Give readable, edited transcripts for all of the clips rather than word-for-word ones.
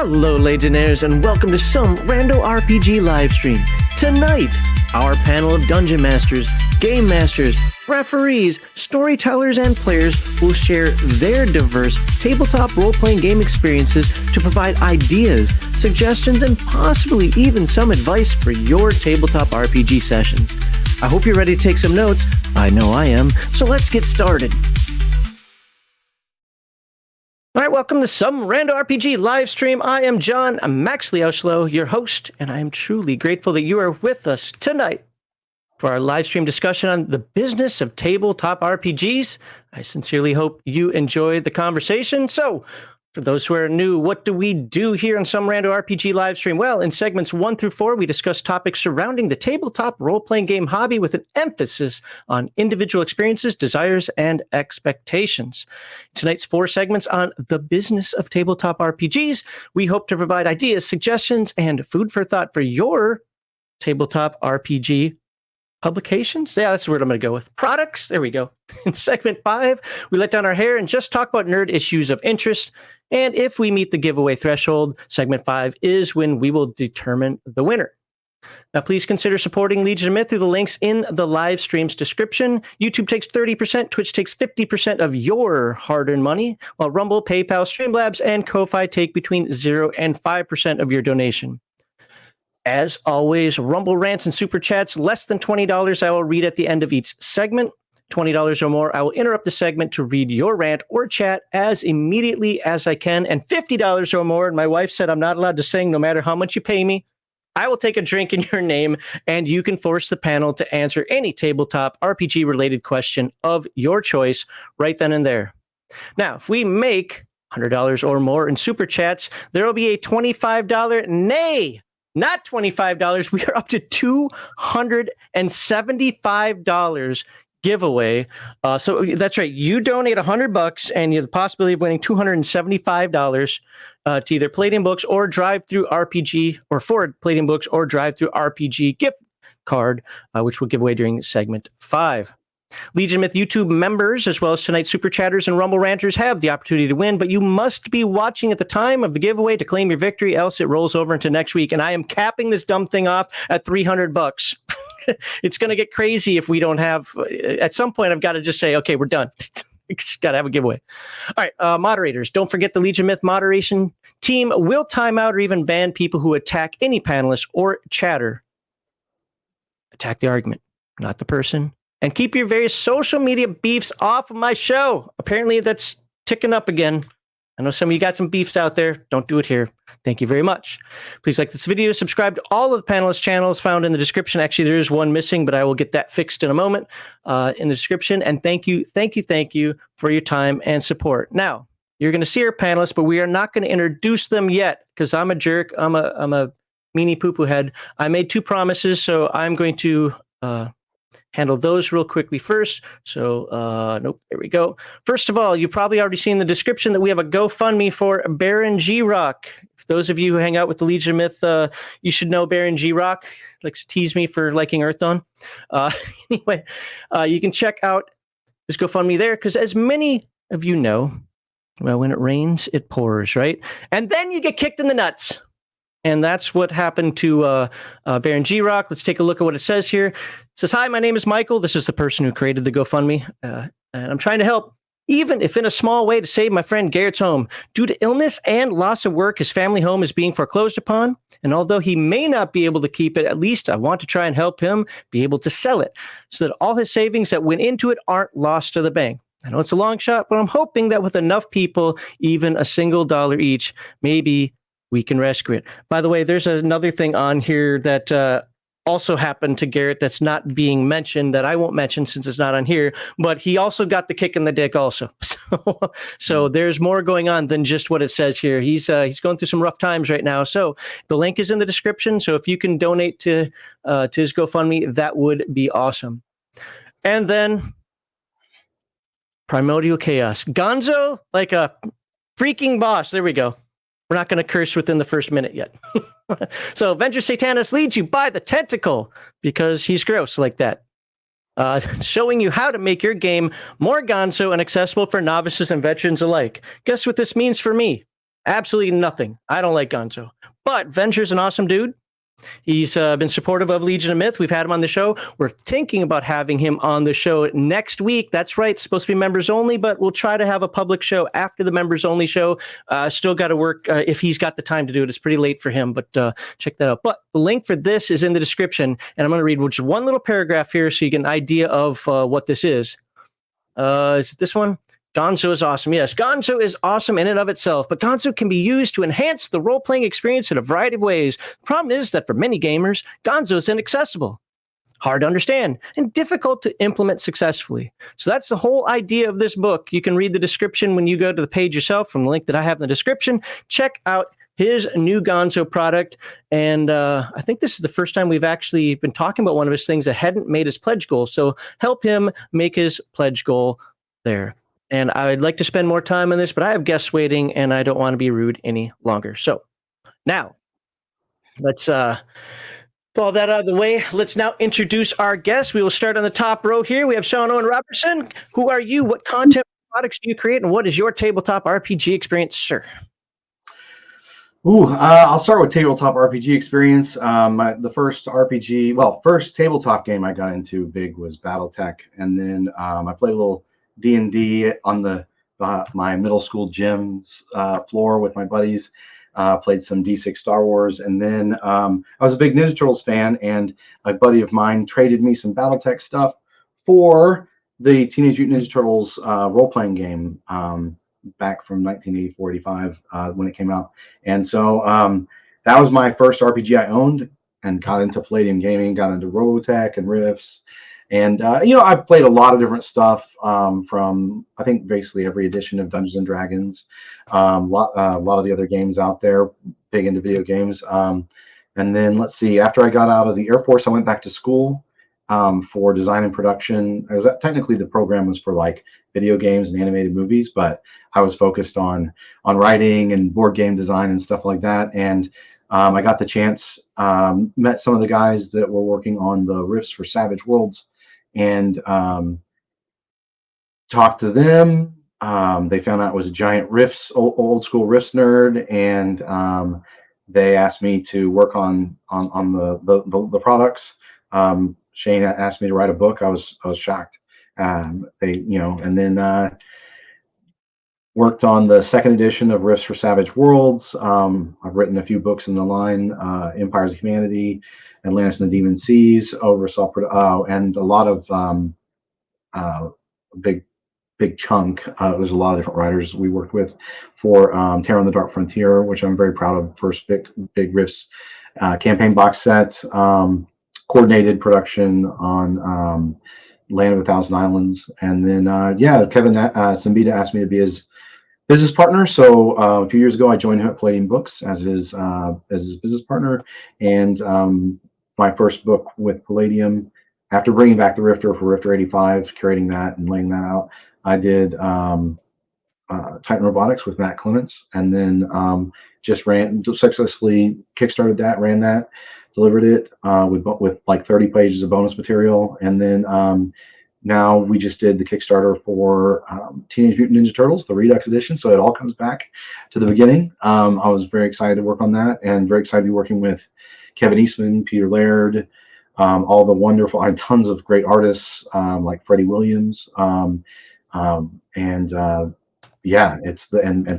Hello, Legionnaires, and welcome to some Rando RPG livestream. Tonight, our panel of Dungeon Masters, Game Masters, referees, storytellers, and players will share their diverse tabletop role-playing game experiences to provide ideas, suggestions, and possibly even some advice for your tabletop RPG sessions. I hope you're ready to take some notes. I know I am, so let's get started. All right, welcome to some Rando RPG live stream. I am John Maxley Oshlow, your host, and I am truly grateful that you are with us tonight for our live stream discussion on the business of tabletop RPGs. I sincerely hope you enjoy the conversation. So, for those who are new, what do we do here on some Rando RPG live stream? Well, in segments 1 through 4, we discuss topics surrounding the tabletop role-playing game hobby with an emphasis on individual experiences, desires, and expectations. Tonight's 4 segments on the business of tabletop RPGs, we hope to provide ideas, suggestions, and food for thought for your tabletop RPG publications? Yeah, that's the word I'm going to go with. Products? There we go. In segment 5, we let down our hair and just talk about nerd issues of interest. And if we meet the giveaway threshold, segment 5 is when we will determine the winner. Now, please consider supporting Legion of Myth through the links in the live stream's description. YouTube takes 30%, Twitch takes 50% of your hard-earned money, while Rumble, PayPal, Streamlabs, and Ko-Fi take between 0 and 5% of your donation. As always, Rumble rants and super chats less than $20 I will read at the end of each segment. $20 or more, I will interrupt the segment to read your rant or chat as immediately as I can. And $50 or more, and my wife said I'm not allowed to sing no matter how much you pay me, I will take a drink in your name, and you can force the panel to answer any tabletop RPG-related question of your choice right then and there. Now, if we make $100 or more in super chats, there will be a $25, nay, not $25. We are up to $275 giveaway. So that's right. You donate $100 and you have the possibility of winning $275 to either Palladium Books or Drive Through RPG, or for Palladium Books or Drive Through RPG gift card, which we'll give away during segment 5. Legion Myth YouTube members, as well as tonight's Super Chatters and Rumble Ranters, have the opportunity to win, but you must be watching at the time of the giveaway to claim your victory, else it rolls over into next week. And I am capping this dumb thing off at $300. It's going to get crazy if we don't have... At some point, I've got to just say, okay, we're done. Just got to have a giveaway. All right, moderators, don't forget the Legion Myth moderation team will time out or even ban people who attack any panelist or chatter. Attack the argument, not the person. And keep your various social media beefs off of my show. Apparently, that's ticking up again. I know some of you got some beefs out there. Don't do it here. Thank you very much. Please like this video. Subscribe to all of the panelists' channels found in the description. Actually, there is one missing, but I will get that fixed in a moment in the description. And thank you for your time and support. Now, you're going to see our panelists, but we are not going to introduce them yet because I'm a jerk. I'm a meanie poo-poo head. I made 2 promises, so I'm going to... handle those real quickly first. So, nope, there we go. First of all, you've probably already seen the description that we have a GoFundMe for Baron G Rock. For those of you who hang out with the Legion of Myth, you should know Baron G Rock likes to tease me for liking Earthdawn. Anyway, you can check out this GoFundMe there because, as many of you know, well, when it rains, it pours, right? And then you get kicked in the nuts. And that's what happened to Baron G Rock. Let's take a look at what it says here. It says, "Hi, my name is Michael. This is the person who created the GoFundMe. And I'm trying to help, even if in a small way, to save my friend Garrett's home. Due to illness and loss of work, his family home is being foreclosed upon. And although he may not be able to keep it, at least I want to try and help him be able to sell it so that all his savings that went into it aren't lost to the bank. I know it's a long shot, but I'm hoping that with enough people, even a single dollar each, maybe we can rescue it." By the way, there's another thing on here that also happened to Garrett that's not being mentioned, that I won't mention since it's not on here, but he also got the kick in the dick also. So there's more going on than just what it says here. He's going through some rough times right now. So the link is in the description. So if you can donate to his GoFundMe, that would be awesome. And then Primordial Chaos. Gonzo, like a freaking boss. There we go. We're not going to curse within the first minute yet. So Avenger Satanus leads you by the tentacle because he's gross like that. Showing you how to make your game more gonzo and accessible for novices and veterans alike. Guess what this means for me? Absolutely nothing. I don't like Gonzo. But Venture's an awesome dude. He's been supportive of Legion of Myth. We've had him on the show. We're thinking about having him on the show next week. That's right. It's supposed to be members only, but we'll try to have a public show after the members only show. Still got to work if he's got the time to do it. It's pretty late for him, but check that out. But the link for this is in the description, and I'm going to read just one little paragraph here so you get an idea of what this is. Is it this one? Gonzo is awesome. Yes, Gonzo is awesome in and of itself, but Gonzo can be used to enhance the role-playing experience in a variety of ways. The problem is that for many gamers, Gonzo is inaccessible, hard to understand, and difficult to implement successfully. So that's the whole idea of this book. You can read the description when you go to the page yourself from the link that I have in the description. Check out his new Gonzo product. And I think this is the first time we've actually been talking about one of his things that hadn't made his pledge goal. So help him make his pledge goal there. And I'd like to spend more time on this, but I have guests waiting and I don't want to be rude any longer. So now let's pull that out of the way. Let's now introduce our guests. We will start on the top row here. We have Sean Owen Robertson. Who are you? What content products do you create? And what is your tabletop RPG experience, sir? I'll start with tabletop RPG experience. The first tabletop game I got into big was BattleTech, and then I played a little D&D on my middle school gym's floor with my buddies. Played some D6 Star Wars, and then I was a big Ninja Turtles fan, and a buddy of mine traded me some BattleTech stuff for the Teenage Mutant Ninja Turtles role-playing game back from 1984-85 when it came out. And so that was my first RPG I owned, and got into Palladium Gaming, got into Robotech and Riffs. And, I've played a lot of different stuff from, I think, basically every edition of Dungeons and Dragons, a lot of the other games out there, big into video games. And then, let's see, after I got out of the Air Force, I went back to school for design and production. Technically, the program was for like video games and animated movies, but I was focused on writing and board game design and stuff like that. And I got the chance, met some of the guys that were working on the riffs for Savage Worlds, and talked to them. They found out I was a giant old school riffs nerd, and they asked me to work on the products. Shane asked me to write a book. I was shocked. And then worked on the second edition of Riffs for Savage Worlds. I've written a few books in the line, Empires of Humanity, Atlantis and the Demon Seas, and a lot of big chunk. There's a lot of different writers we worked with for Terror on the Dark Frontier, which I'm very proud of. First big Riffs campaign box set, coordinated production on Land of a Thousand Islands, and then Kevin Simbita asked me to be his business partner. So a few years ago, I joined him at Palladium Books as his business partner, and my first book with Palladium, after bringing back the Rifter for Rifter 85, curating that and laying that out, I did Titan Robotics with Matt Clements, and then just successfully kickstarted that, ran that, delivered it with like 30 pages of bonus material, and then now we just did the Kickstarter for Teenage Mutant Ninja Turtles, the Redux edition, so it all comes back to the beginning. I was very excited to work on that, and very excited to be working with Kevin Eastman, Peter Laird, all the wonderful, I had tons of great artists like Freddie Williams, and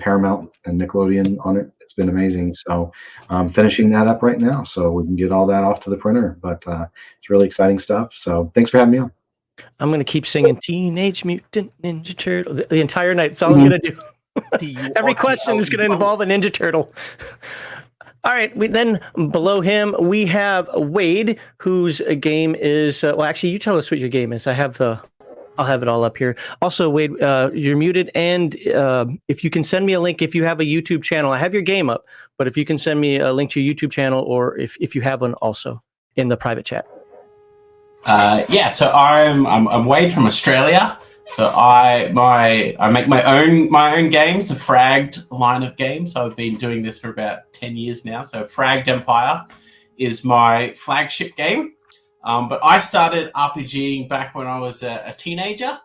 Paramount and Nickelodeon on it. It's been amazing. So I'm finishing that up right now so we can get all that off to the printer. But it's really exciting stuff. So thanks for having me on. I'm going to keep singing Teenage Mutant Ninja Turtle the entire night. That's all I'm going to do. Every question is going to involve a Ninja Turtle. All right. Then below him, we have Wade, whose game is, actually, you tell us what your game is. I'll have it all up here. Also, Wade, you're muted. And if you can send me a link, if you have a YouTube channel, I have your game up, but if you can send me a link to your YouTube channel, or if you have one also in the private chat. So I'm Wade from Australia. So I make my own games, the Fragged line of games. So I've been doing this for about 10 years now. So Fragged Empire is my flagship game. But I started RPGing back when I was a teenager,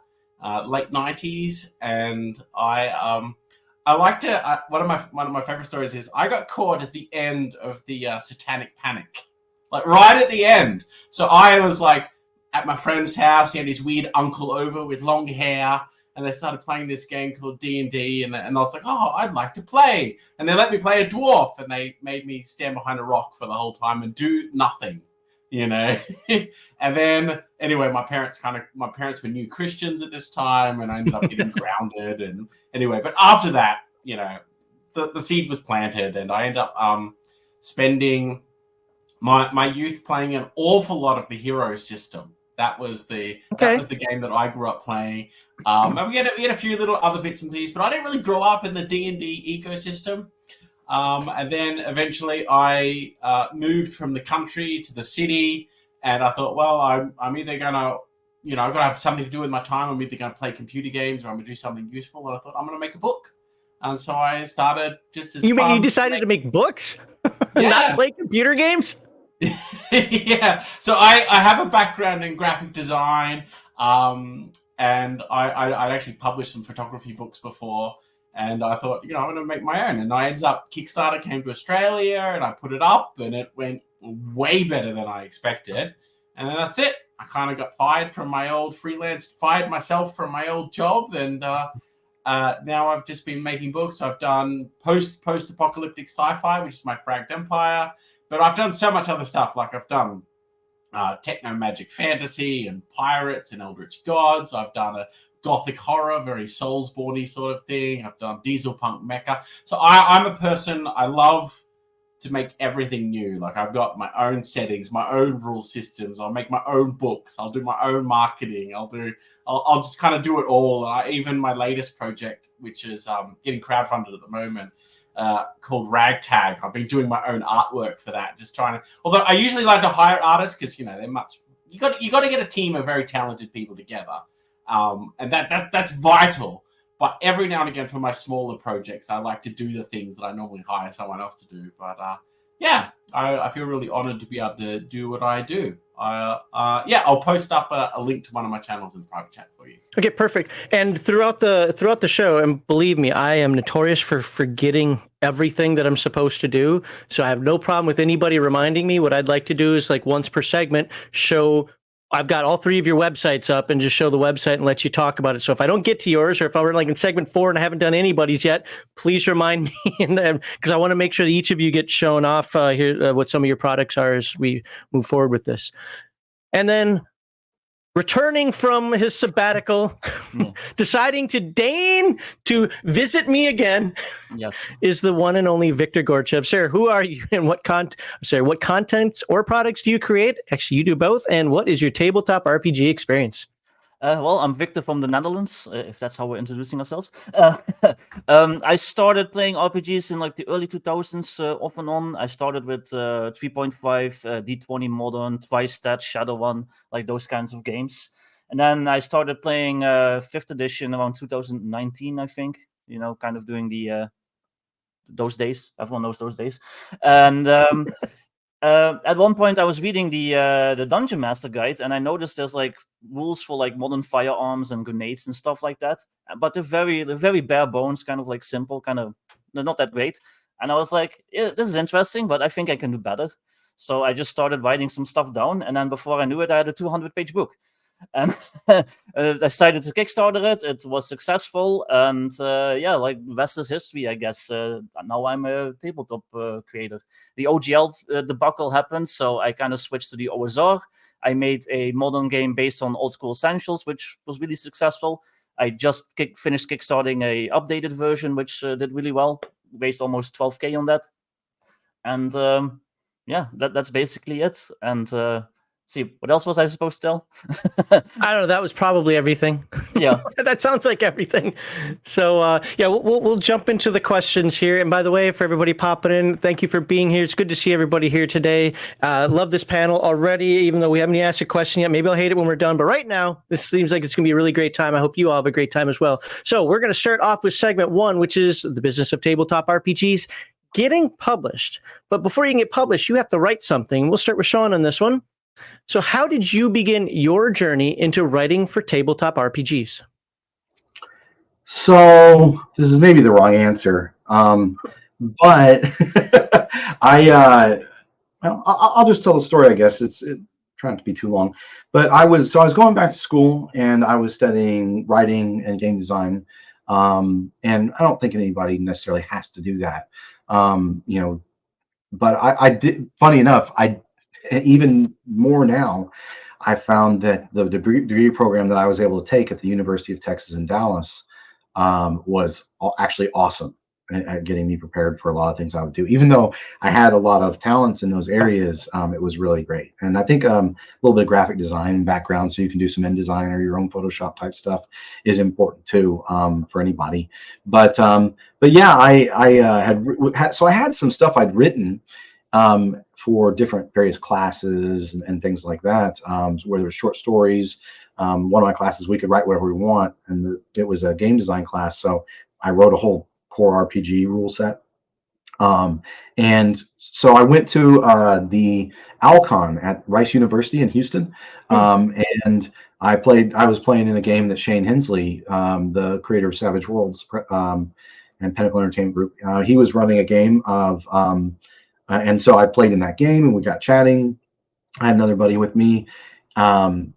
late 90s, and I I like to. One of my favorite stories is I got caught at the end of the Satanic Panic, like right at the end. So I was like at my friend's house. He had his weird uncle over with long hair, and they started playing this game called D&D, and I was like, oh, I'd like to play. And they let me play a dwarf, and they made me stand behind a rock for the whole time and do nothing, you know. And then anyway, my parents were new Christians at this time, and I ended up getting grounded. And anyway, but after that, you know, the seed was planted, and I ended up spending my youth playing an awful lot of the hero system. That was the game that I grew up playing. And we had a few little other bits and pieces, but I didn't really grow up in the D&D ecosystem. And then eventually I moved from the country to the city, and I thought, well, I'm either gonna, you know, I've got to have something to do with my time. I'm either going to play computer games or I'm going to do something useful. And I thought, I'm going to make a book. And so I started just as You decided to make books? Yeah. Not play computer games? Yeah. So I have a background in graphic design, and I'd actually published some photography books before. And I thought, you know, I'm going to make my own. And I ended up, Kickstarter came to Australia, and I put it up, and it went way better than I expected. And then that's it. I kind of got fired myself from my old job. And now I've just been making books. I've done post-apocalyptic sci-fi, which is my Fragged Empire. But I've done so much other stuff. Like I've done techno magic fantasy and pirates and eldritch gods. I've done a gothic horror, very Soulsborne-y sort of thing. I've done diesel punk mecha. So I'm a person, I love to make everything new. Like I've got my own settings, my own rule systems. I'll make my own books. I'll do my own marketing. I'll just kind of do it all. Even my latest project, which is getting crowdfunded at the moment, called Ragtag. I've been doing my own artwork for that. Just trying to. Although I usually like to hire artists because, you know, they're much. You got to get a team of very talented people together, and that's vital. But every now and again, for my smaller projects, I like to do the things that I normally hire someone else to do. But yeah, I feel really honored to be able to do what I do. Yeah, I'll post up a link to one of my channels in the private chat for you. Okay, perfect. And throughout the show, and believe me, I am notorious for forgetting everything that I'm supposed to do. So I have no problem with anybody reminding me. What I'd like to do is, like, once per segment, show I've got all three of your websites up and just show the website and let you talk about it. So if I don't get to yours, or if we're like in segment 4 and I haven't done anybody's yet, please remind me, because I want to make sure that each of you get shown off here what some of your products are as we move forward with this. And then returning from his sabbatical, deciding to deign to visit me again, yes, is the one and only Victor Gorchev. Sir, who are you, and what contents or products do you create? Actually, you do both. And what is your tabletop RPG experience? Well, I'm Victor from the Netherlands, if that's how we're introducing ourselves. I started playing RPGs in like the early 2000s, off and on. I started with 3.5, D20 Modern, Twisted, Shadowrun, like those kinds of games. And then I started playing 5th edition around 2019, I think. You know, kind of doing the those days. Everyone knows those days. And at one point I was reading the Dungeon Master Guide, and I noticed there's like rules for like modern firearms and grenades and stuff like that, but they're very bare bones, kind of like simple, kind of, they're not that great. And I was like, yeah, this is interesting, but I think I can do better. So I just started writing some stuff down, and then before I knew it, I had a 200-page book. And I decided to Kickstarter it. It was successful, and yeah, like the rest is history, I guess. Now I'm a tabletop creator. The OGL debacle happened, so I kind of switched to the OSR. I made a modern game based on old school essentials, which was really successful. I just finished kickstarting a updated version, which did really well. Raised almost 12K on that, and yeah, that's basically it. And see, what else was I supposed to tell? I don't know. That was probably everything. Yeah. That sounds like everything. So, yeah, we'll jump into the questions here. And by the way, for everybody popping in, thank you for being here. It's good to see everybody here today. Love this panel already, even though we haven't asked a question yet. Maybe I'll hate it when we're done. But right now, this seems like it's going to be a really great time. I hope you all have a great time as well. So we're going to start off with segment 1, which is the business of tabletop RPGs getting published. But before you can get published, you have to write something. We'll start with Sean on this one. So how did you begin your journey into writing for tabletop RPGs? So this is maybe the wrong answer, but I'll just tell the story. I guess it's trying not to be too long, but I was going back to school and I was studying writing and game design, and I don't think anybody necessarily has to do that, you know. But I did. Funny enough, I even more now. I found that the degree program that I was able to take at the University of Texas in Dallas was actually awesome at getting me prepared for a lot of things I would do. Even though I had a lot of talents in those areas, it was really great. And I think a little bit of graphic design background, so you can do some InDesign or your own Photoshop type stuff, is important too, for anybody. But yeah, so I had some stuff I'd written for different various classes and things like that, where there were short stories. One of my classes, we could write whatever we want, and it was a game design class. So I wrote a whole core RPG rule set. And so I went to the Alcon at Rice University in Houston, and I was playing in a game that Shane Hensley, the creator of Savage Worlds and Pinnacle Entertainment Group, he was running a game of. And so I played in that game, and we got chatting. I had another buddy with me, and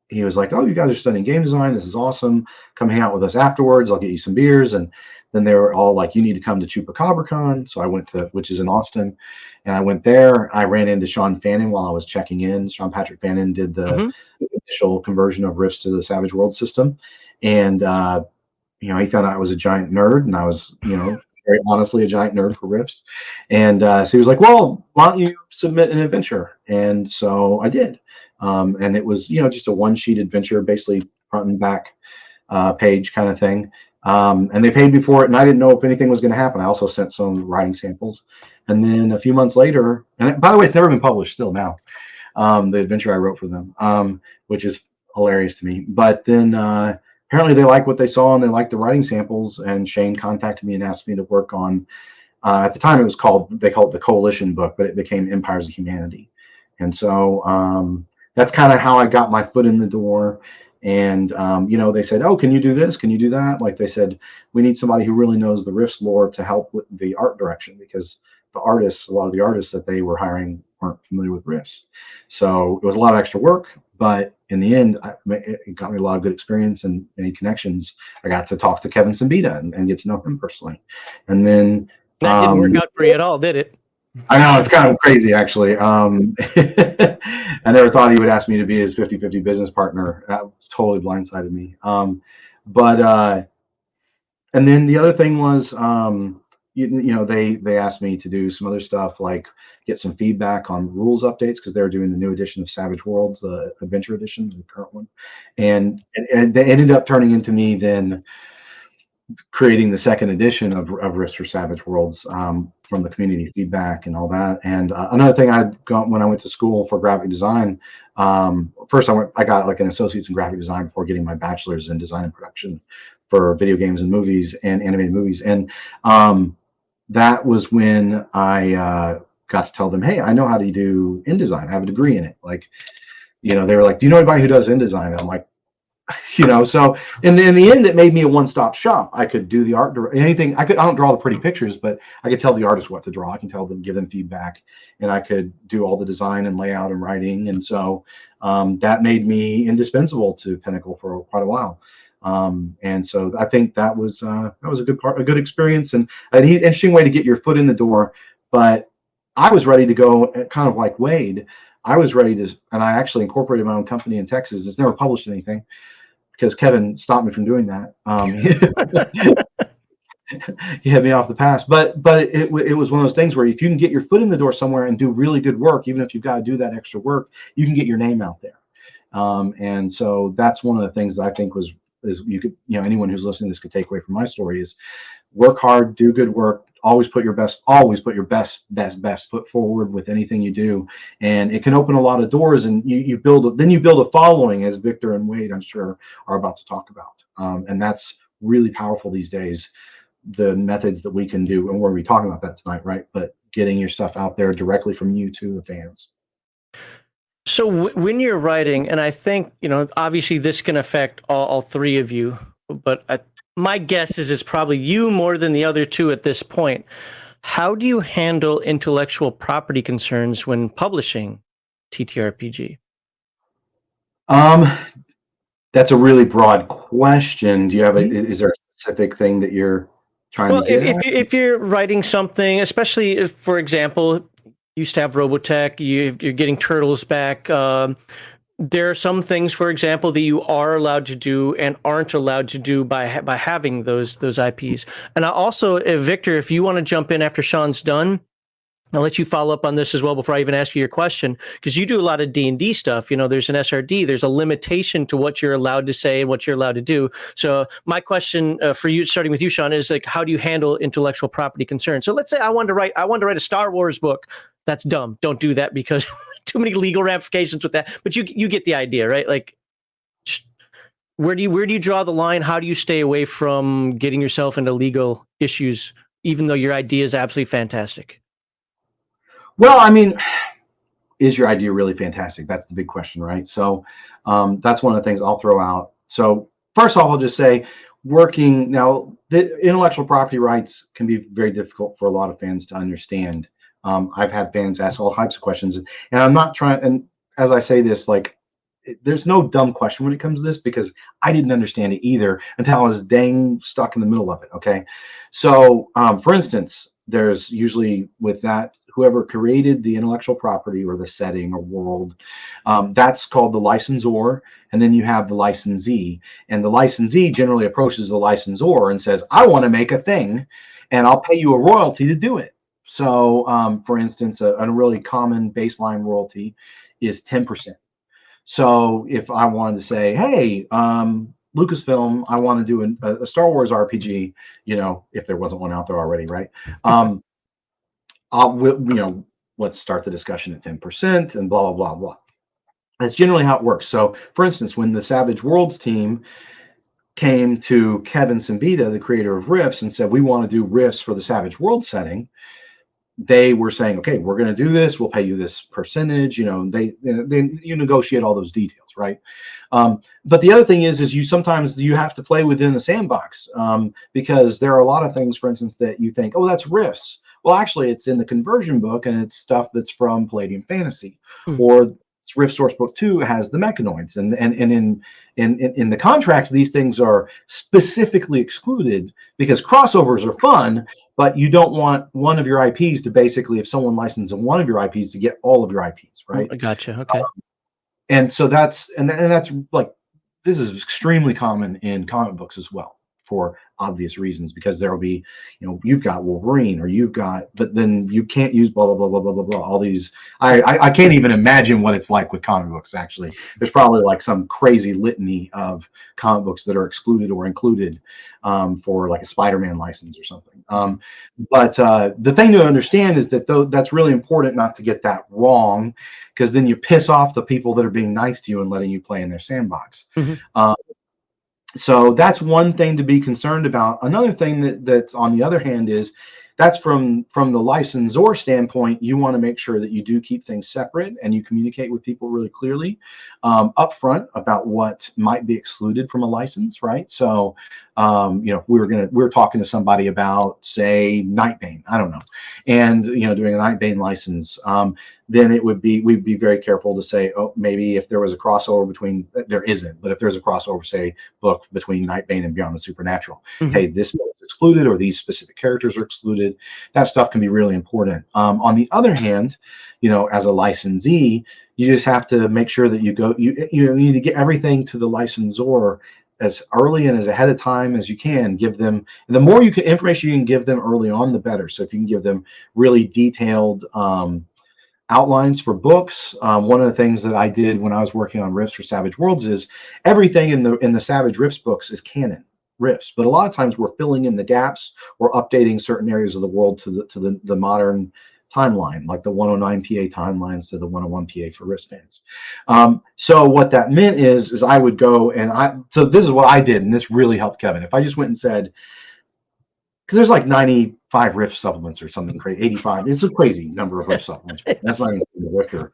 he was like, "Oh, you guys are studying game design. This is awesome. Come hang out with us afterwards. I'll get you some beers." And then they were all like, "You need to come to ChupacabraCon." So I went to, which is in Austin, and I went there. I ran into Sean Fannin while I was checking in. Sean Patrick Fannin did the initial conversion of Rifts to the Savage World system, and he found out I was a giant nerd, and I was, very honestly a giant nerd for Rifts. And so he was like, "Well, why don't you submit an adventure?" And so I did. And it was, just a one-sheet adventure, basically front and back page kind of thing. And they paid me for it, and I didn't know if anything was going to happen. I also sent some writing samples. And then a few months later, and by the way, it's never been published still now, the adventure I wrote for them, which is hilarious to me. But then apparently they liked what they saw, and they liked the writing samples, and Shane contacted me and asked me to work on, at the time they called it the Coalition book, but it became Empires of Humanity. And so that's kind of how I got my foot in the door. And, they said, "Oh, can you do this? Can you do that?" Like they said, "We need somebody who really knows the Rifts lore to help with the art direction," because a lot of the artists that they were hiring weren't familiar with Rifts. So it was a lot of extra work, but in the end, it got me a lot of good experience and many connections. I got to talk to Kevin Simbita and get to know him personally. And then that didn't work out for you at all, did it? I know, it's kind of crazy, actually. I never thought he would ask me to be his 50-50 business partner. That totally blindsided me. And then the other thing was, they asked me to do some other stuff, like get some feedback on rules updates, because they were doing the new edition of Savage Worlds, the Adventure Edition, the current one. And they ended up turning into me then creating the second edition of Rifts for Savage Worlds, from the community feedback and all that. And another thing I got when I went to school for graphic design, first I got like an associate's in graphic design before getting my bachelor's in design and production for video games and movies and animated movies. And that was when I got to tell them, "Hey, I know how to do InDesign. I have a degree in it." Like, they were like, "Do you know anybody who does InDesign?" And I'm like, so in the end, it made me a one-stop shop. I could do the art, anything. I don't draw the pretty pictures, but I could tell the artist what to draw. I can tell them, give them feedback, and I could do all the design and layout and writing. And so that made me indispensable to Pinnacle for quite a while. And so I think that was a good experience, and an interesting way to get your foot in the door. But I was ready to go, kind of like Wade. I was ready to, and I actually incorporated my own company in Texas. It's never published anything, because Kevin stopped me from doing that. He had me off the pass, but it was one of those things where if you can get your foot in the door somewhere and do really good work, even if you've got to do that extra work, you can get your name out there. And so that's one of the things that I think is you could, anyone who's listening to this could take away from my story is work hard, do good work, always put your best foot forward with anything you do, and it can open a lot of doors, and you build a following, as Victor and Wade, I'm sure, are about to talk about, and that's really powerful these days, the methods that we can do, and we're going to be talking about that tonight, right? But getting your stuff out there directly from you to the fans. So when you're writing, and I think, obviously this can affect all three of you, but my guess is it's probably you more than the other two at this point. How do you handle intellectual property concerns when publishing TTRPG? That's a really broad question. Do you have is there a specific thing that you're trying to get at? If you're writing something, especially if, for example, you used to have Robotech, you're getting Turtles back. There are some things, for example, that you are allowed to do and aren't allowed to do by having those IPs. And I also, Victor, if you want to jump in after Sean's done, I'll let you follow up on this as well before I even ask you your question, because you do a lot of D&D stuff. You know, there's an SRD, there's a limitation to what you're allowed to say and what you're allowed to do. So my question for you, starting with you, Sean, is like, how do you handle intellectual property concerns? So let's say I wanted to write a Star Wars book. That's dumb. Don't do that because too many legal ramifications with that. But you get the idea, right? Like, where do you draw the line? How do you stay away from getting yourself into legal issues, even though your idea is absolutely fantastic? Well, I mean, is your idea really fantastic? That's the big question, right? So that's one of the things I'll throw out. So first of all, I'll just say, working now, the intellectual property rights can be very difficult for a lot of fans to understand. I've had fans ask all types of questions, and I'm not trying. And as I say this, like, there's no dumb question when it comes to this, because I didn't understand it either until I was dang stuck in the middle of it. Okay, so for instance, there's usually with that, whoever created the intellectual property or the setting or world, that's called the licensor, and then you have the licensee, and the licensee generally approaches the licensor and says, I want to make a thing and I'll pay you a royalty to do it. So for instance, a really common baseline royalty is 10%. So if I wanted to say, hey, Lucasfilm, I want to do a Star Wars RPG, you know, if there wasn't one out there already, right? Let's start the discussion at 10% and blah, blah, blah, blah. That's generally how it works. So for instance, when the Savage Worlds team came to Kevin Simbita, the creator of Rifts, and said, we want to do Rifts for the Savage Worlds setting, they were saying, okay, we're going to do this. We'll pay you this percentage. You know, you negotiate all those details, right? But the other thing is you sometimes you have to play within a sandbox, because there are a lot of things, for instance, that you think, oh, that's Rifts. Well, actually, it's in the conversion book, and it's stuff that's from Palladium Fantasy, or Rift Source Book 2 has the mechanoids, and in the contracts, these things are specifically excluded because crossovers are fun, but you don't want one of your IPs to basically, if someone licenses one of your IPs, to get all of your IPs, right? Oh, gotcha. Okay. And so that's like, this is extremely common in comic books as well, for obvious reasons, because there'll be, you know, you've got Wolverine, or you've got, but then you can't use blah blah blah blah blah blah blah. All these, I can't even imagine what it's like with comic books. Actually, there's probably like some crazy litany of comic books that are excluded or included for like a Spider-Man license or something. But the thing to understand is that that's really important not to get that wrong, because then you piss off the people that are being nice to you and letting you play in their sandbox. So that's one thing to be concerned about. Another thing that's on the other hand is, that's from the licensor standpoint, you want to make sure that you do keep things separate and you communicate with people really clearly upfront about what might be excluded from a license, right? So you know, if we're talking to somebody about, say, Nightbane, I don't know, and you know, doing a Nightbane license, then we'd be very careful to say, oh, maybe if there was a crossover between, there isn't, but if there's a crossover, say, book between Nightbane and Beyond the Supernatural, hey, this book is excluded, or these specific characters are excluded. That stuff can be really important. On the other hand, you know, as a licensee, you just have to make sure that you need to get everything to the licensor as early and as ahead of time as you can. Give them, and the more information you can give them early on, the better. So if you can give them really detailed outlines for books. One of the things that I did when I was working on Rifts for Savage Worlds is everything in the Savage Rifts books is canon Rifts, but a lot of times we're filling in the gaps or updating certain areas of the world to the modern timeline, like the 109 PA timelines to the 101 PA for Rifts fans. So what that meant is I would go so this is what I did, and this really helped Kevin. If I just went and said, because there's like 95 Rift supplements or something crazy, 85. It's a crazy number of Rift supplements. That's not even the Rifter,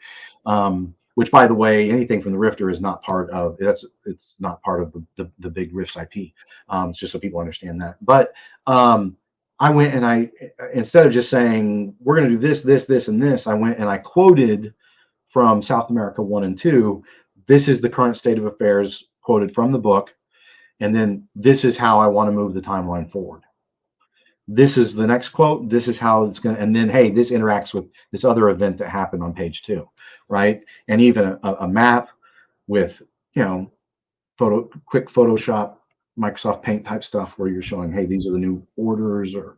which, by the way, anything from the Rifter is not part of it's not part of the big Rifts IP. It's just so people understand that. But I went and I, instead of just saying we're going to do this, this, this, and this, I went and I quoted from South America 1 and 2. This is the current state of affairs quoted from the book, and then this is how I want to move the timeline forward. This is the next quote. This is how it's going to, and then, hey, this interacts with this other event that happened on page 2, right? And even a map with, quick Photoshop, Microsoft Paint type stuff where you're showing, hey, these are the new orders, or,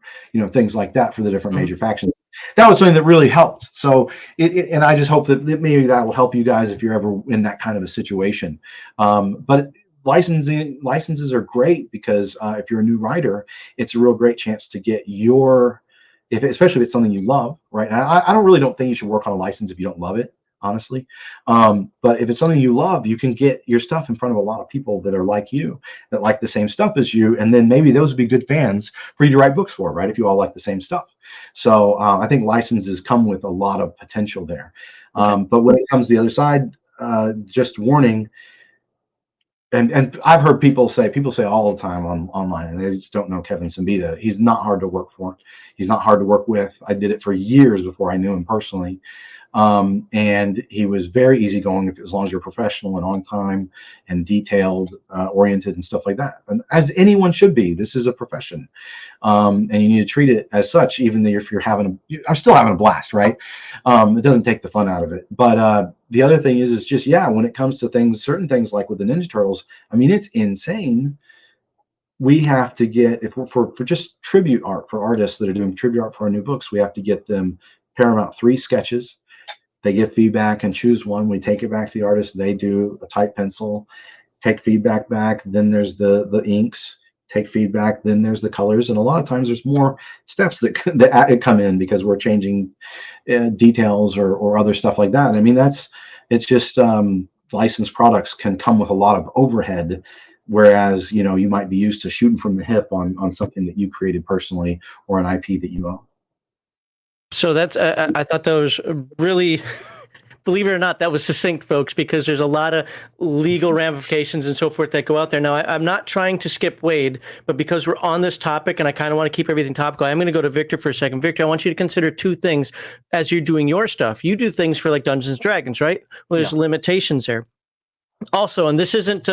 things like that for the different major factions. That was something that really helped. So and I just hope that maybe that will help you guys if you're ever in that kind of a situation. But licenses are great because if you're a new writer, it's a real great chance to get especially if it's something you love, right? And I don't think you should work on a license if you don't love it, honestly. But if it's something you love, you can get your stuff in front of a lot of people that are like you, that like the same stuff as you, and then maybe those would be good fans for you to write books for, right? If you all like the same stuff. So I think licenses come with a lot of potential there. But when it comes to the other side, just warning. And I've heard people say all the time online, and they just don't know Kevin Simbita. He's not hard to work for. He's not hard to work with. I did it for years before I knew him personally. And he was very easygoing as long as you're professional and on time and detailed, oriented and stuff like that. And as anyone should be, this is a profession. And you need to treat it as such, even if you're I'm still having a blast, right? It doesn't take the fun out of it. But the other thing is just, when it comes to certain things like with the Ninja Turtles, I mean, it's insane. We have to get, for just tribute art for artists that are doing tribute art for our new books, we have to get them Paramount 3 sketches. They give feedback and choose one. We take it back to the artist. They do a type pencil, take feedback back. Then there's the inks, take feedback. Then there's the colors. And a lot of times there's more steps that come in because we're changing details or other stuff like that. I mean, it's just licensed products can come with a lot of overhead. Whereas, you might be used to shooting from the hip on something that you created personally or an IP that you own. So that's, I thought that was really, believe it or not, that was succinct, folks, because there's a lot of legal ramifications and so forth that go out there. Now, I'm not trying to skip Wade, but because we're on this topic and I kind of want to keep everything topical, I'm going to go to Victor for a second. Victor, I want you to consider two things as you're doing your stuff. You do things for like Dungeons & Dragons, right? Well, there's limitations there. Also, and this isn't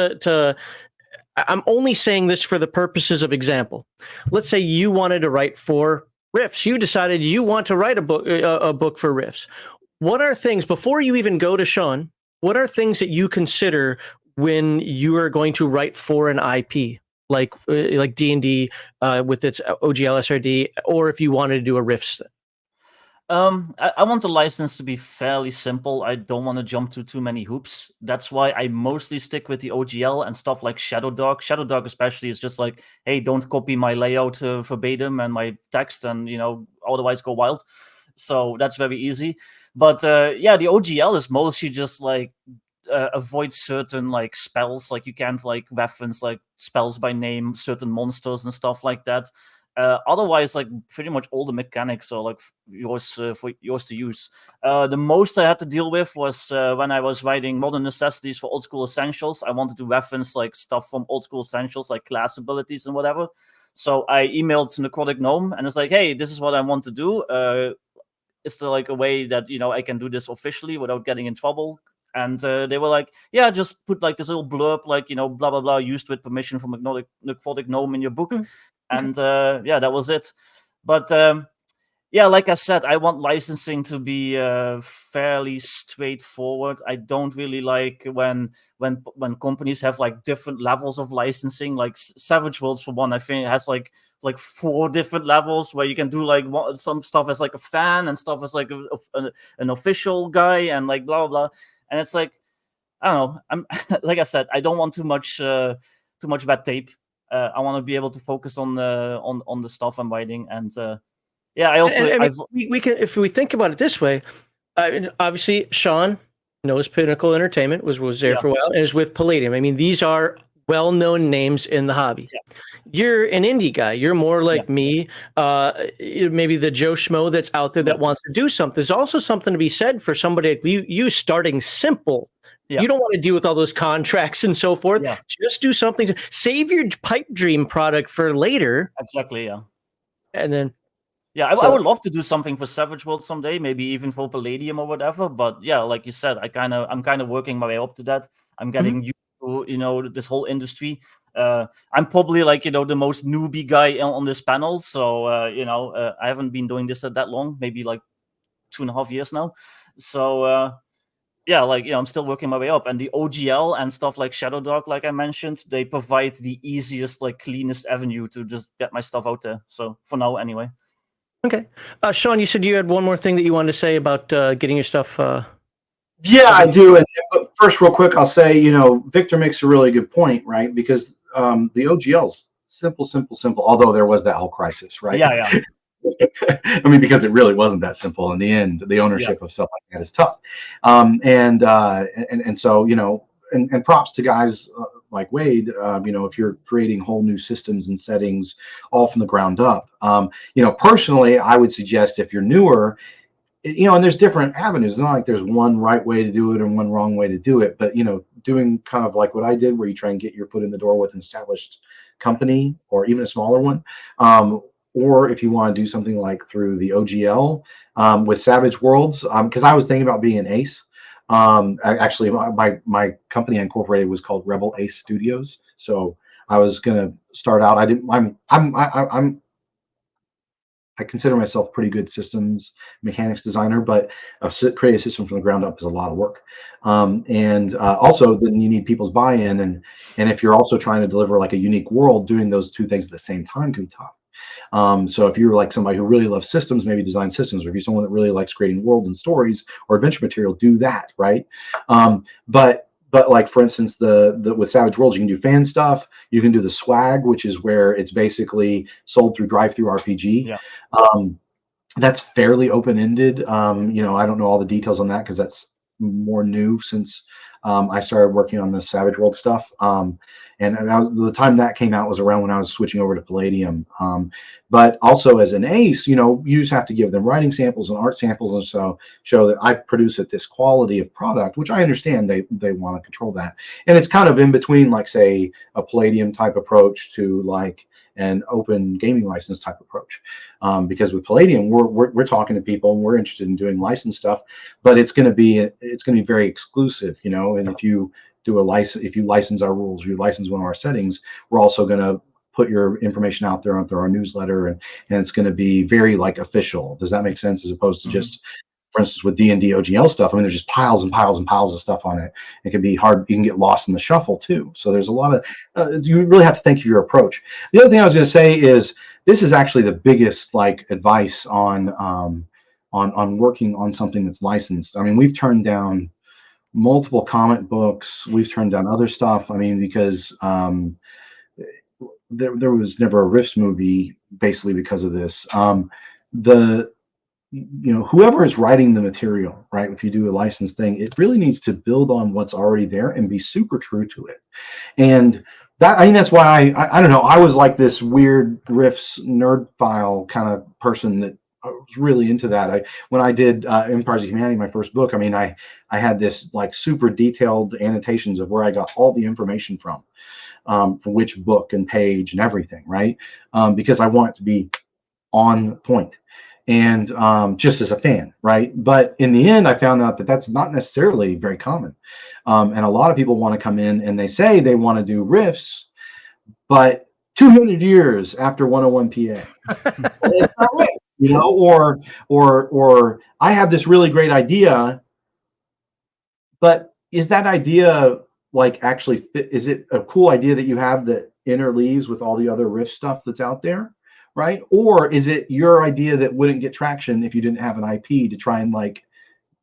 I'm only saying this for the purposes of example. Let's say you wanted to write for Riffs. You decided you want to write a book for Riffs. What are things, before you even go to Sean, what are things that you consider when you are going to write for an IP, like D&D with its OGL SRD, or if you wanted to do a Riffs? I want the license to be fairly simple. I don't want to jump to too many hoops. That's why I mostly stick with the OGL and stuff like Shadow Dog. Shadow Dog especially is just like, hey, don't copy my layout verbatim and my text and, otherwise go wild. So that's very easy. But the OGL is mostly just like avoid certain like spells. Like you can't like reference like spells by name, certain monsters and stuff like that. Otherwise, like pretty much all the mechanics are like yours to use. The most I had to deal with was when I was writing Modern Necessities for Old School Essentials. I wanted to reference like stuff from Old School Essentials, like class abilities and whatever. So I emailed Necrotic Gnome and it's like, hey, this is what I want to do. Is there like a way that I can do this officially without getting in trouble? And they were like, yeah, just put like this little blurb, like blah blah blah, used with permission from Necrotic Gnome in your book. And that was it. But like I said, I want licensing to be fairly straightforward. I don't really like when companies have like different levels of licensing. Like Savage Worlds, for one, I think has like 4 different levels where you can do like some stuff as like a fan and stuff as like an official guy and like blah blah blah. And it's like, I don't know. I'm like I said, I don't want too much red tape. I want to be able to focus on the stuff I'm writing, and I also we can, if we think about it this way, obviously Sean knows Pinnacle Entertainment was there for a while and is with Palladium. I mean, these are well-known names in the hobby. Yeah. You're an indie guy. You're more like Yeah. me, maybe the Joe Schmo that's out there that wants to do something. There's also something to be said for somebody like you starting simple. Yeah. You don't want to deal with all those contracts and so forth. Yeah. Just do something. Save your pipe dream product for later. Exactly. Yeah. And then, yeah, I would love to do something for Savage Worlds someday, maybe even for Palladium or whatever. But yeah, like you said, I'm kind of working my way up to that. I'm getting used to, this whole industry. I'm probably like, the most newbie guy on this panel. So, I haven't been doing this that long, maybe like 2.5 years now. So, yeah, like, I'm still working my way up. And the OGL and stuff like Shadow Dog, like I mentioned, they provide the easiest, like cleanest avenue to just get my stuff out there. So for now, anyway. okay. Sean, you said you had one more thing that you wanted to say about getting your stuff. Yeah, I do. And but first, real quick, I'll say, Victor makes a really good point, right? Because the OGL's simple. Although there was that whole crisis, right? Yeah. I mean, because it really wasn't that simple in the end. The ownership of stuff like that is tough, and so and props to guys like Wade. If you're creating whole new systems and settings all from the ground up, personally, I would suggest if you're newer. And there's different avenues. It's not like there's one right way to do it and one wrong way to do it. But, doing kind of like what I did, where you try and get your foot in the door with an established company or even a smaller one. Or if you want to do something like through the OGL with Savage Worlds, because I was thinking about being an ace. Actually, my company I incorporated was called Rebel Ace Studios. So I was going to start out. I consider myself a pretty good systems mechanics designer, but create a system from the ground up is a lot of work. And also, then you need people's buy-in, and if you're also trying to deliver like a unique world, doing those two things at the same time can be tough. So if you're like somebody who really loves systems, maybe design systems, or if you're someone that really likes creating worlds and stories or adventure material, do that, right? But like, for instance, the with Savage Worlds, you can do fan stuff. You can do the swag, which is where it's basically sold through drive-through RPG. Yeah. That's fairly open-ended. I don't know all the details on that because that's more new since I started working on the Savage World stuff. And the time that came out was around when I was switching over to Palladium. But also as an ace, you just have to give them writing samples and art samples, and so show that I produce at this quality of product, which I understand they want to control that. And it's kind of in between, like, say, a Palladium type approach to like an open gaming license type approach. Because with Palladium, we're talking to people and we're interested in doing license stuff, but it's going to be very exclusive, and if you do if you license our rules, you license one of our settings, we're also going to put your information out there through our newsletter, and it's going to be very like official. Does that make sense? As opposed to just, for instance, with D&D OGL stuff, I mean, there's just piles and piles and piles of stuff on it. It can be hard. You can get lost in the shuffle too. So there's a lot of, you really have to think of your approach. The other thing I was going to say is this is actually the biggest like advice on working on something that's licensed. I mean, we've turned down multiple comic books. We've turned down other stuff. I mean, because there was never a Rifts movie basically because of this. Whoever is writing the material, right? If you do a licensed thing, it really needs to build on what's already there and be super true to it. And that, I think that's why I don't know. I was like this weird Rifts nerd file kind of person that I was really into that. When I did Empires of Humanity, my first book, I mean, I had this like super detailed annotations of where I got all the information from which book and page and everything, right? Because I want it to be on point. And just as a fan, right? But in the end, I found out that that's not necessarily very common. And a lot of people want to come in and they say they want to do riffs, but 200 years after 101 PA. It's not right, or I have this really great idea, but is that idea like actually fit? Is it a cool idea that you have that interleaves with all the other riff stuff that's out there? Right? Or is it your idea that wouldn't get traction if you didn't have an IP to try and like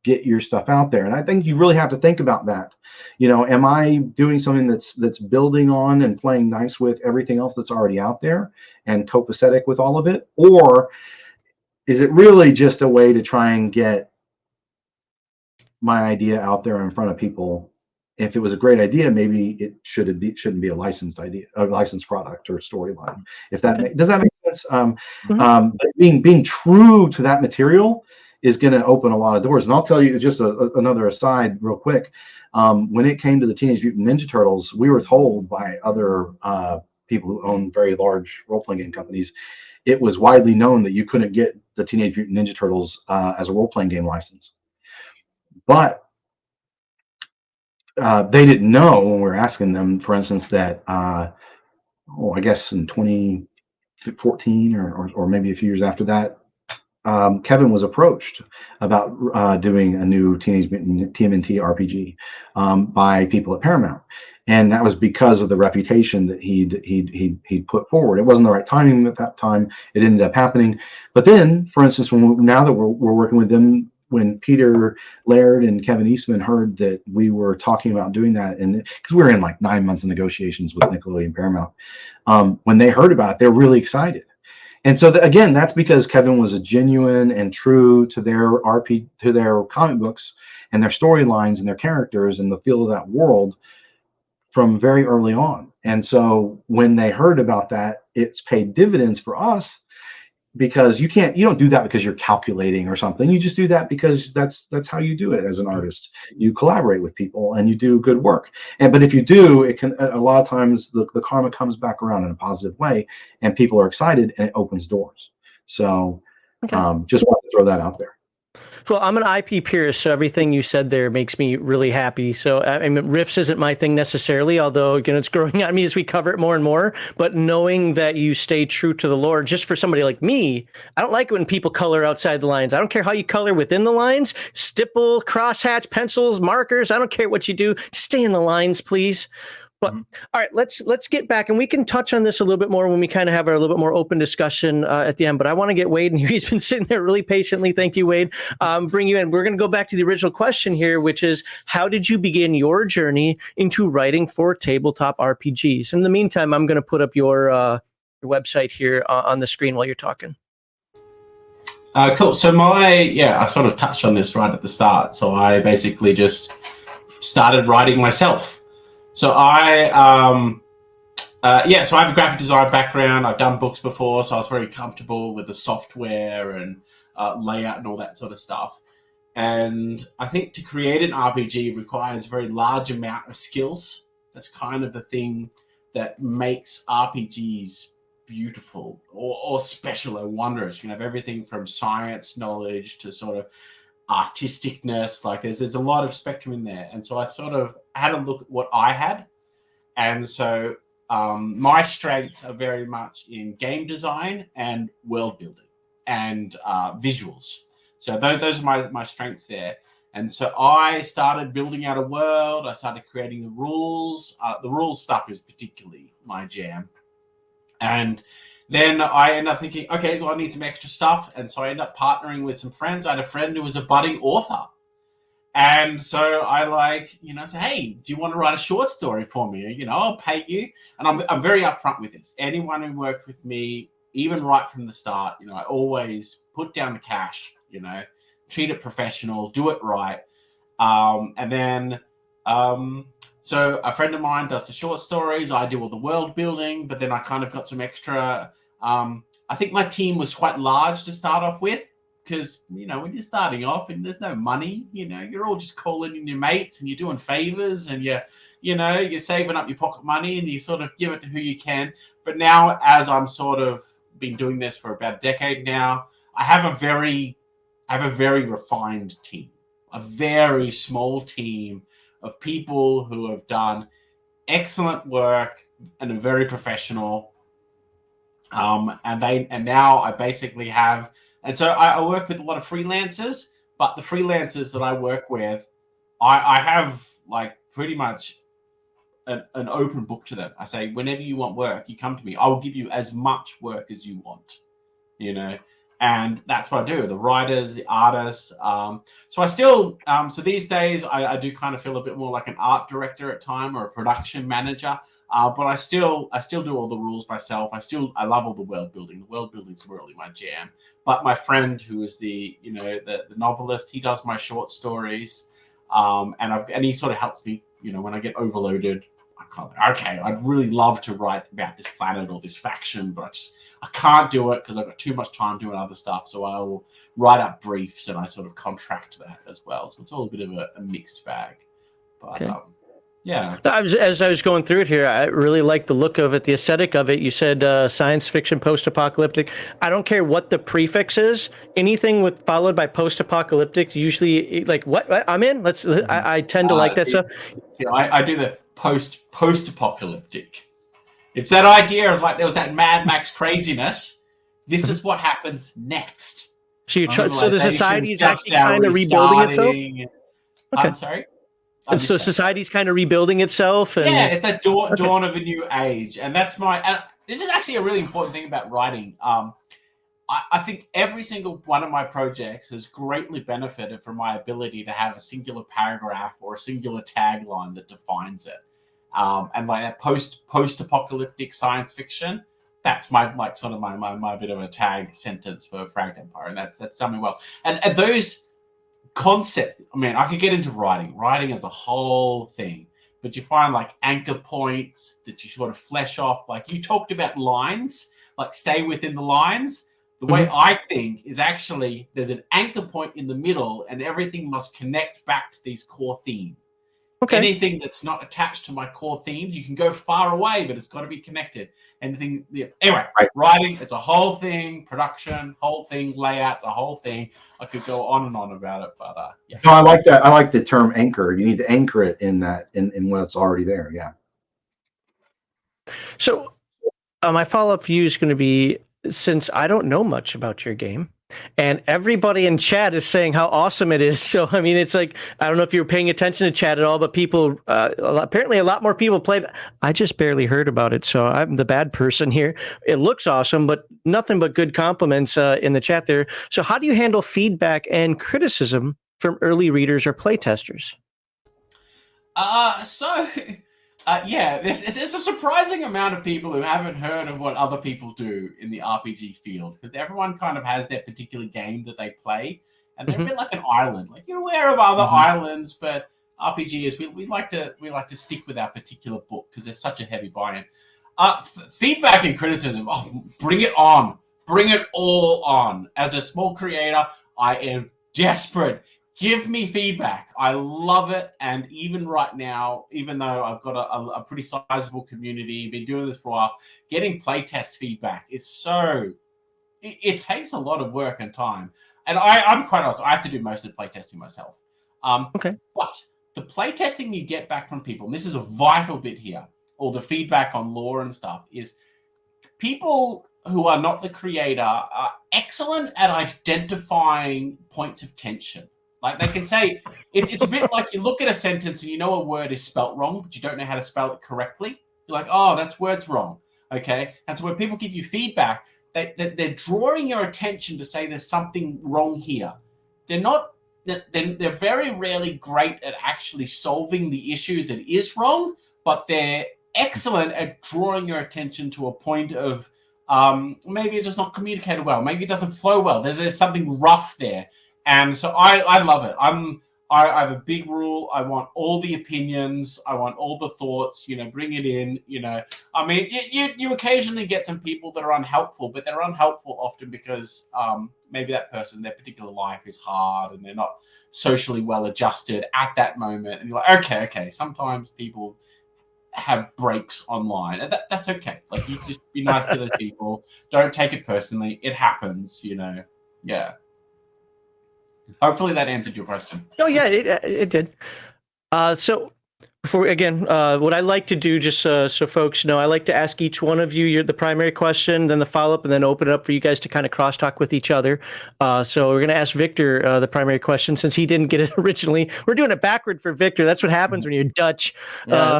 get your stuff out there? And I think you really have to think about that. Am I doing something that's building on and playing nice with everything else that's already out there and copacetic with all of it? Or is it really just a way to try and get my idea out there in front of people if it was a great idea, maybe it shouldn't be a licensed idea, a licensed product or storyline. If that does that make sense? But being true to that material is going to open a lot of doors. And I'll tell you just another aside, real quick. When it came to the Teenage Mutant Ninja Turtles, we were told by other people who own very large role-playing game companies, it was widely known that you couldn't get the Teenage Mutant Ninja Turtles as a role-playing game license. But they didn't know when we were asking them, for instance, that I guess in 2014 or maybe a few years after that, Kevin was approached about doing a new Teenage Mutant TMNT RPG by people at Paramount, and that was because of the reputation that he'd put forward. It wasn't the right timing at that time. It ended up happening, but then, for instance, now that we're working with them, when Peter Laird and Kevin Eastman heard that we were talking about doing that, and because we were in like 9 months of negotiations with Nickelodeon Paramount, when they heard about it, they're really excited. And so again, that's because Kevin was a genuine and true to their to their comic books and their storylines and their characters and the feel of that world from very early on. And so when they heard about that, it's paid dividends for us, because you don't do that because you're calculating or something. You just do that because that's how you do it as an artist. You collaborate with people and you do good work. But if you do, it can, a lot of times the karma comes back around in a positive way, and people are excited, and it opens doors. So just want to throw that out there. Well, I'm an IP purist, so everything you said there makes me really happy. So, I mean, riffs isn't my thing necessarily, although, again, it's growing on me as we cover it more and more. But knowing that you stay true to the lore, just for somebody like me, I don't like it when people color outside the lines. I don't care how you color within the lines, stipple, crosshatch, pencils, markers. I don't care what you do. Just stay in the lines, please. But all right, let's get back, and we can touch on this a little bit more when we kind of have our little bit more open discussion at the end. But I want to get Wade in here. He's been sitting there really patiently. Thank you, Wade. Bring you in. We're going to go back to the original question here, which is, how did you begin your journey into writing for tabletop RPGs? In the meantime, I'm going to put up your website here on the screen while you're talking. Cool. So I sort of touched on this right at the start. So I basically just started writing myself. So I have a graphic design background. I've done books before, so I was very comfortable with the software and layout and all that sort of stuff. And I think to create an RPG requires a very large amount of skills. That's kind of the thing that makes RPGs beautiful or special or wondrous. You can have everything from science knowledge to sort of artisticness. Like there's a lot of spectrum in there. And so I sort of had a look at what I had. And so my strengths are very much in game design and world building and visuals. So those are my strengths there. And so I started building out a world. I started creating the rules. The rules stuff is particularly my jam. And then I ended up thinking, okay, well, I need some extra stuff. And so I ended up partnering with some friends. I had a friend who was a budding author. And so I said, hey, do you want to write a short story for me? I'll pay you. And I'm very upfront with this. Anyone who worked with me, even right from the start, I always put down the cash, treat it professional, do it right. So a friend of mine does the short stories. I do all the world building, but then I kind of got some extra. I think my team was quite large to start off with, because, when you're starting off and there's no money, you're all just calling in your mates and you're doing favors and you're saving up your pocket money and you sort of give it to who you can. But now, as I'm sort of been doing this for about a decade now, I have a very refined team, a very small team of people who have done excellent work and are very professional. And now I basically have, and so I work with a lot of freelancers, but the freelancers that I work with, I have like pretty much an open book to them. I say, whenever you want work, you come to me. I will give you as much work as you want, and that's what I do. The writers, the artists. So I still, so these days I do kind of feel a bit more like an art director at time or a production manager. But I still do all the rules myself. I love all the world building. The world building is really my jam. But my friend, who is the novelist, he does my short stories, and he sort of helps me when I get overloaded, I can't. Okay, I'd really love to write about this planet or this faction, but I can't do it because I've got too much time doing other stuff. So I will write up briefs and I sort of contract that as well. So it's all a bit of a mixed bag. But yeah. As I was going through it here, I really like the look of it, the aesthetic of it. You said science fiction, post-apocalyptic. I don't care what the prefix is. Anything followed by post-apocalyptic, usually like what I'm in. I tend to like that stuff. See, I do the post-apocalyptic. It's that idea of like there was that Mad Max craziness. This is what happens next. So so the society is actually kind of rebuilding itself. Okay. I'm sorry. So society's kind of rebuilding itself. And it's a dawn of a new age, and that's and this is actually a really important thing about writing. I think every single one of my projects has greatly benefited from my ability to have a singular paragraph or a singular tagline that defines it. And like that post-apocalyptic science fiction, that's my bit of a tag sentence for Fragged Empire, and that's done me well. And those concepts, I mean, I could get into writing as a whole thing, but you find like anchor points that you sort of flesh off. Like you talked about lines, like stay within the lines. The way I think is actually there's an anchor point in the middle and everything must connect back to these core themes. Okay. Anything that's not attached to my core themes, you can go far away, but it's got to be connected. Anyway, writing, it's a whole thing. Production, whole thing. Layouts, a whole thing. I could go on and on about it, but yeah. No, I like that. I like the term anchor. You need to anchor it in that, in when it's already there. Yeah. So, my follow-up for you is going to be, since I don't know much about your game, and everybody in chat is saying how awesome it is. So, I mean, it's like, I don't know if you were paying attention to chat at all, but people, apparently a lot more people played. I just barely heard about it, so I'm the bad person here. It looks awesome, but nothing but good compliments in the chat there. So how do you handle feedback and criticism from early readers or playtesters? There's a surprising amount of people who haven't heard of what other people do in the RPG field, because everyone kind of has their particular game that they play, and they're a bit like an island. Like you're aware of other islands, but RPGers, we like to stick with our particular book because there's such a heavy buy-in. Feedback and criticism, bring it on, bring it all on. As a small creator, I am desperate. Give me feedback. I love it. And even right now, even though I've got a pretty sizable community, been doing this for a while, getting playtest feedback is it takes a lot of work and time. And I'm quite honest, I have to do most of the playtesting myself. But the playtesting you get back from people, and this is a vital bit here, or the feedback on lore and stuff, is people who are not the creator are excellent at identifying points of tension. Like they can say, it's a bit like you look at a sentence and you know a word is spelt wrong, but you don't know how to spell it correctly. You're like, oh, that word's wrong. Okay. And so when people give you feedback, they're drawing your attention to say there's something wrong here. They're very rarely great at actually solving the issue that is wrong, but they're excellent at drawing your attention to a point of maybe it's just not communicated well. Maybe it doesn't flow well. There's something rough there. And so I love it. I have a big rule. I want all the opinions. I want all the thoughts, bring it in, I mean, you occasionally get some people that are unhelpful, but they're unhelpful often because maybe that person, their particular life is hard and they're not socially well adjusted at that moment. And you're like, okay. Sometimes people have breaks online, and that's okay. Like you just be nice to those people. Don't take it personally. It happens, Yeah. Hopefully that answered your question. Oh yeah, it did. So before again, what I like to do, just so folks know, I like to ask each one of you the primary question, then the follow-up, and then open it up for you guys to kind of crosstalk with each other. So we're going to ask Victor the primary question since he didn't get it originally. We're doing it backward for Victor. That's what happens when you're Dutch. Yeah,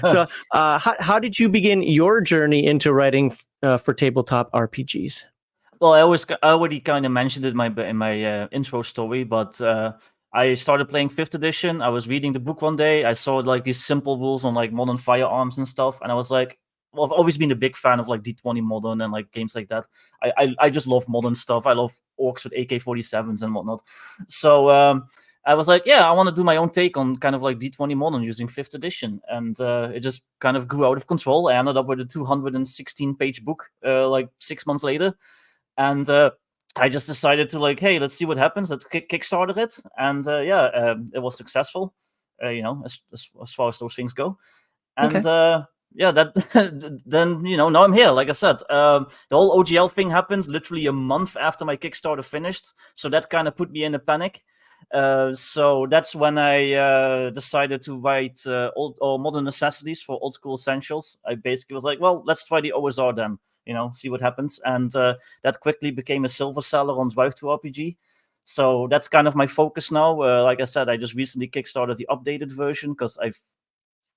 so how did you begin your journey into writing for tabletop RPGs? Well, I already kind of mentioned it in my intro story, but I started playing 5th edition. I was reading the book one day. I saw like these simple rules on like modern firearms and stuff, and I was like, well, I've always been a big fan of like D20 Modern and like games like that. I just love modern stuff. I love orcs with AK-47s and whatnot. So I was like, yeah, I want to do my own take on kind of like D20 Modern using 5th edition. And it just kind of grew out of control. I ended up with a 216-page book like 6 months later. And I just decided to like, hey, let's see what happens. Let's kickstarted it. And it was successful, as far as those things go. And that then, now I'm here. Like I said, the whole OGL thing happened literally a month after my Kickstarter finished. So that kind of put me in a panic. So that's when I decided to write old or modern necessities for old school essentials. I basically was like, well, let's try the OSR then, see what happens. And that quickly became a silver seller on Drive to RPG. So that's kind of my focus now. Like I said, I just recently kickstarted the updated version because I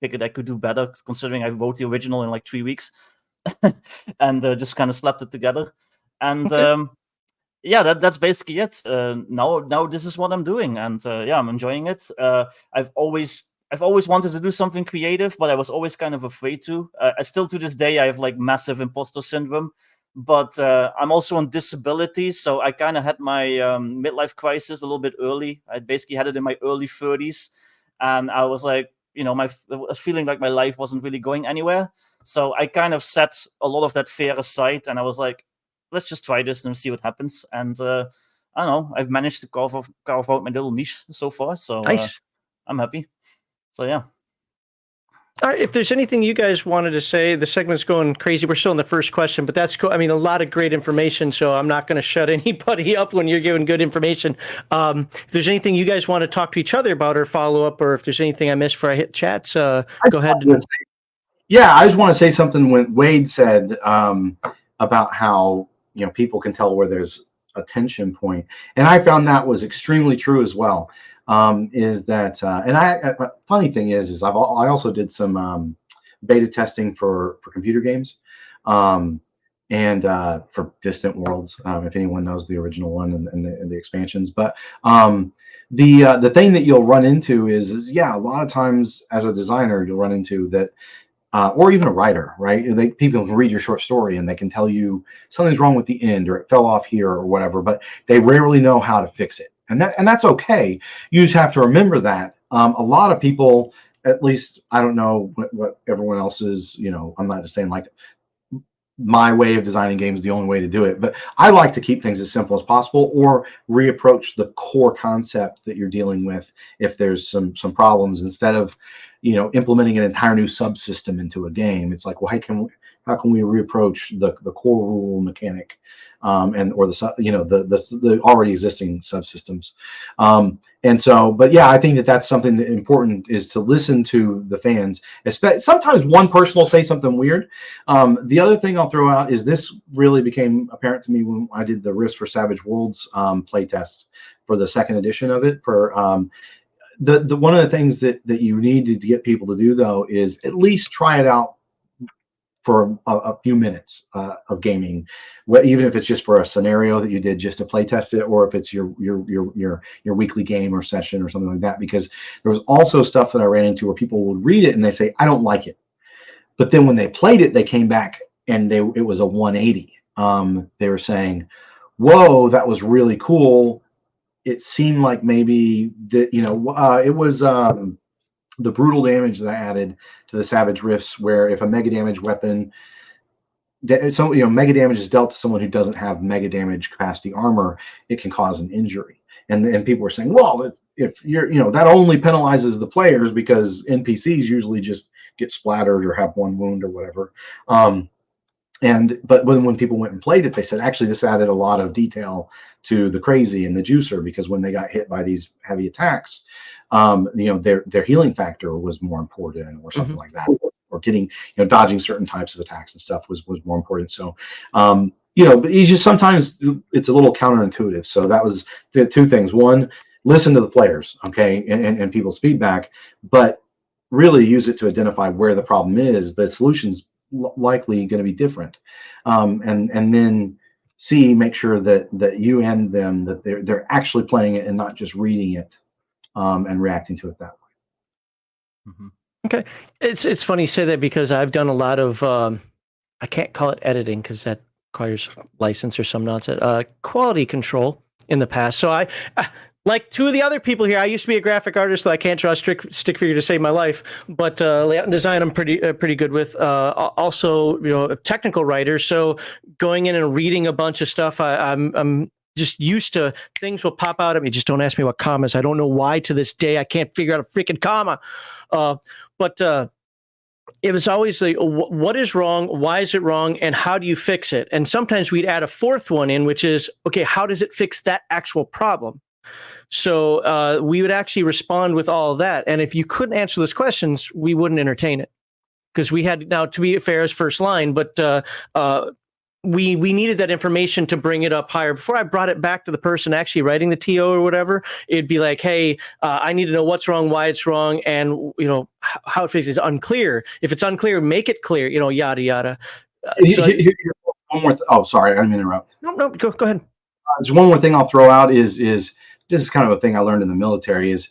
figured I could do better considering I wrote the original in like 3 weeks and just kind of slapped it together. And that's basically it. Now this is what I'm doing, and I'm enjoying it. I've always wanted to do something creative, but I was always kind of afraid to. I still to this day I have like massive imposter syndrome, but I'm also on disability, so I kind of had my midlife crisis a little bit early. I basically had it in my early 30s, and I was like, I was feeling like my life wasn't really going anywhere. So I kind of set a lot of that fear aside, and I was like, let's just try this and see what happens. And I don't know, I've managed to carve out my little niche so far. So Nice. I'm happy. So yeah. All right, if there's anything you guys wanted to say, the segment's going crazy. We're still in the first question, but that's cool. I mean, a lot of great information, so I'm not going to shut anybody up when you're giving good information. If there's anything you guys want to talk to each other about or follow up, or if there's anything I missed before I hit chats, go ahead. Yeah, I just want to say something when Wade said about how people can tell where there's a tension point, and I found that was extremely true as well. Is that and funny thing is I also did some beta testing for computer games, and for Distant Worlds, if anyone knows the original one and the expansions. But the thing that you'll run into is a lot of times as a designer you'll run into that. Or even a writer, right? People can read your short story and they can tell you something's wrong with the end or it fell off here or whatever, but they rarely know how to fix it, and that's okay. You just have to remember that a lot of people, at least I don't know what everyone else is. I'm not just saying like my way of designing games is the only way to do it, but I like to keep things as simple as possible or reapproach the core concept that you're dealing with if there's some problems, instead of implementing an entire new subsystem into a game. It's like, well, how can we reapproach the core rule mechanic, or the already existing subsystems. And so, but yeah, I think that's something that important is to listen to the fans. Sometimes one person will say something weird. The other thing I'll throw out is this really became apparent to me when I did the Rifts for Savage Worlds playtest for the second edition of it. For the one of the things that you need to get people to do though is at least try it out for a few minutes of gaming, even if it's just for a scenario that you did just to play test it, or if it's your weekly game or session or something like that. Because there was also stuff that I ran into where people would read it and they say, I don't like it, but then when they played it, they came back and it was a 180. They were saying, whoa, that was really cool. It seemed like maybe that it was the brutal damage that I added to the Savage Rifts, where if a mega damage weapon, mega damage is dealt to someone who doesn't have mega damage capacity armor, it can cause an injury. And people were saying, well, if you're, that only penalizes the players because NPCs usually just get splattered or have one wound or whatever. But when people went and played it, they said, actually, this added a lot of detail to the crazy and the juicer, because when they got hit by these heavy attacks, their healing factor was more important, or something like that, or getting, dodging certain types of attacks and stuff was more important. So, but it's just sometimes it's a little counterintuitive. So that was the two things. One, listen to the players, okay, and people's feedback, but really use it to identify where the problem is. The solution's likely going to be different, and then make sure that you and them, that they're actually playing it and not just reading it and reacting to it that way. Okay, it's funny you say that, because I've done a lot of I can't call it editing because that requires license or some nonsense, quality control in the past. So like two of the other people here, I used to be a graphic artist, so I can't draw a stick figure to save my life. But layout and design, I'm pretty good with. Also, a technical writer. So going in and reading a bunch of stuff, I'm just used to things will pop out at me. Just don't ask me what commas. I don't know why to this day I can't figure out a freaking comma. But it was always like, what is wrong? Why is it wrong? And how do you fix it? And sometimes we'd add a fourth one in, which is, okay, how does it fix that actual problem? So we would actually respond with all of that. And if you couldn't answer those questions, we wouldn't entertain it, because we had, now to be fair, as first line, but we needed that information to bring it up higher. Before I brought it back to the person actually writing the TO or whatever, it'd be like, hey, I need to know what's wrong, why it's wrong, and how it fixes. It's unclear. If it's unclear, make it clear. Yada yada. One more. Oh, sorry, I didn't interrupt. No, go ahead. There's one more thing I'll throw out is this is kind of a thing I learned in the military is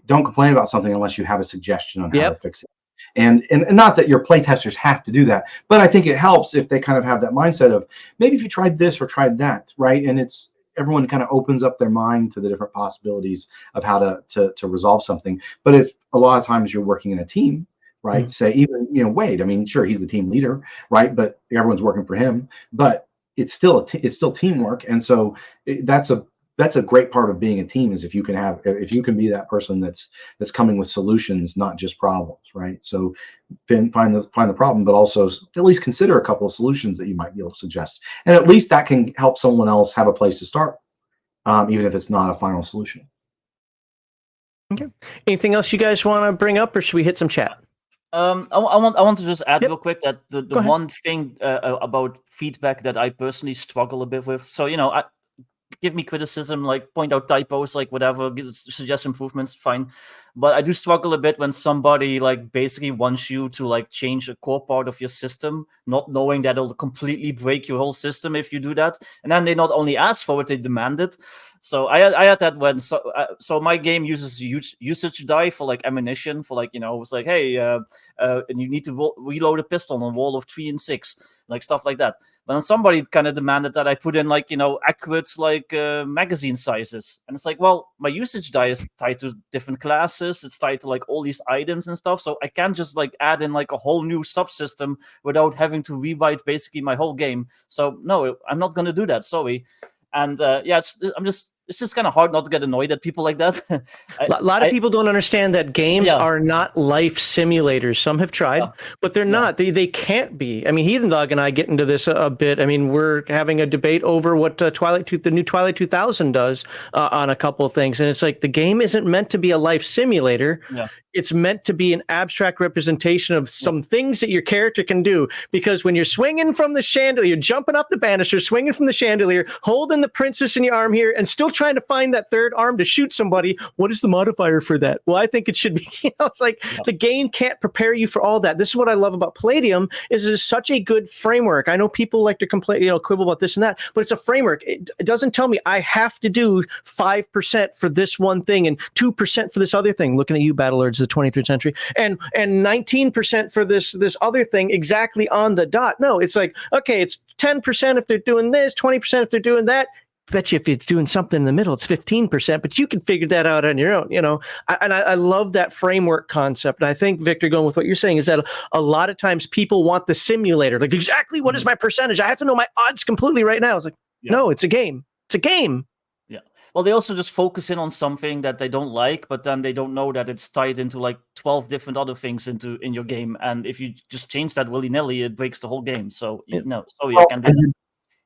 don't complain about something unless you have a suggestion on how to fix it. And not that your playtesters have to do that, but I think it helps if they kind of have that mindset of maybe if you tried this or tried that, right? And it's everyone kind of opens up their mind to the different possibilities of how to resolve something. But if a lot of times you're working in a team, right? Say even Wade, I mean, sure, he's the team leader, right? But everyone's working for him, but it's still teamwork, and so that's a great part of being a team is if you can be that person that's coming with solutions, not just problems, right? So find the problem, but also at least consider a couple of solutions that you might be able to suggest, and at least that can help someone else have a place to start, even if it's not a final solution. Okay. Anything else you guys want to bring up, or should we hit some chat? I want to just add real quick that the one thing about feedback that I personally struggle a bit with. So give me criticism, like point out typos, like whatever, suggest improvements, fine. But I do struggle a bit when somebody like basically wants you to like change a core part of your system, not knowing that it'll completely break your whole system if you do that. And then they not only ask for it, they demand it. So I had that when so my game uses usage die for like ammunition for like it was like, hey, and you need to reload a pistol on a wall of 3 and 6, like stuff like that. But then somebody kind of demanded that I put in like accurate like magazine sizes, and it's like, well, my usage die is tied to different classes. It's tied to like all these items and stuff, so I can't just like add in like a whole new subsystem without having to rewrite basically my whole game. So no, I'm not gonna do that. Sorry. And it's just kind of hard not to get annoyed at people like that. A lot of people don't understand that games are not life simulators. Some have tried, but they're not. They can't be. I mean, Heathen Dog and I get into this a bit. I mean, we're having a debate over what the new Twilight 2000 does on a couple of things. And it's like, the game isn't meant to be a life simulator. Yeah. It's meant to be an abstract representation of some things that your character can do. Because when you're swinging from the chandelier, you're jumping up the banister, swinging from the chandelier, holding the princess in your arm here, and still trying to find that third arm to shoot somebody, what is the modifier for that? Well, I think it should be, it's like the game can't prepare you for all that. This is what I love about Palladium, is it is such a good framework. I know people like to complain, quibble about this and that, but it's a framework. It doesn't tell me I have to do 5% for this one thing and 2% for this other thing. Looking at you, Battlelords, the 23rd century, and 19% for this other thing exactly on the dot. No, it's like, okay, it's 10% if they're doing this, 20% if they're doing that. Bet you if it's doing something in the middle, it's 15%, but you can figure that out on your own, I love that framework concept. And I think, Victor, going with what you're saying, is that a lot of times people want the simulator, like exactly what is my percentage? I have to know my odds completely right now. It's like, no, it's a game. It's a game. Yeah. Well, they also just focus in on something that they don't like, but then they don't know that it's tied into like 12 different other things in your game. And if you just change that willy-nilly, it breaks the whole game. So I can do that.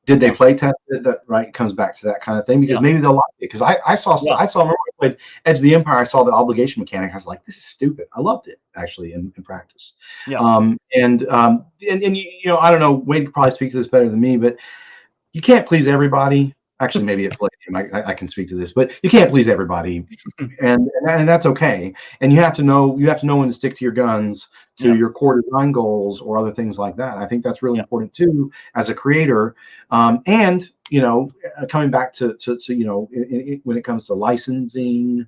Did they play test it? That right comes back to that kind of thing, because maybe they'll like it. Because I saw remember I played Edge of the Empire, I saw the obligation mechanic. I was like, this is stupid. I loved it actually in practice. Yeah. And I don't know, Wade could probably speak to this better than me, but you can't please everybody. Actually, maybe at Palladium I can speak to this, but you can't please everybody, and that's okay. And you have to know when to stick to your guns, to your core design goals or other things like that. I think that's really important too as a creator. And coming back to when it comes to licensing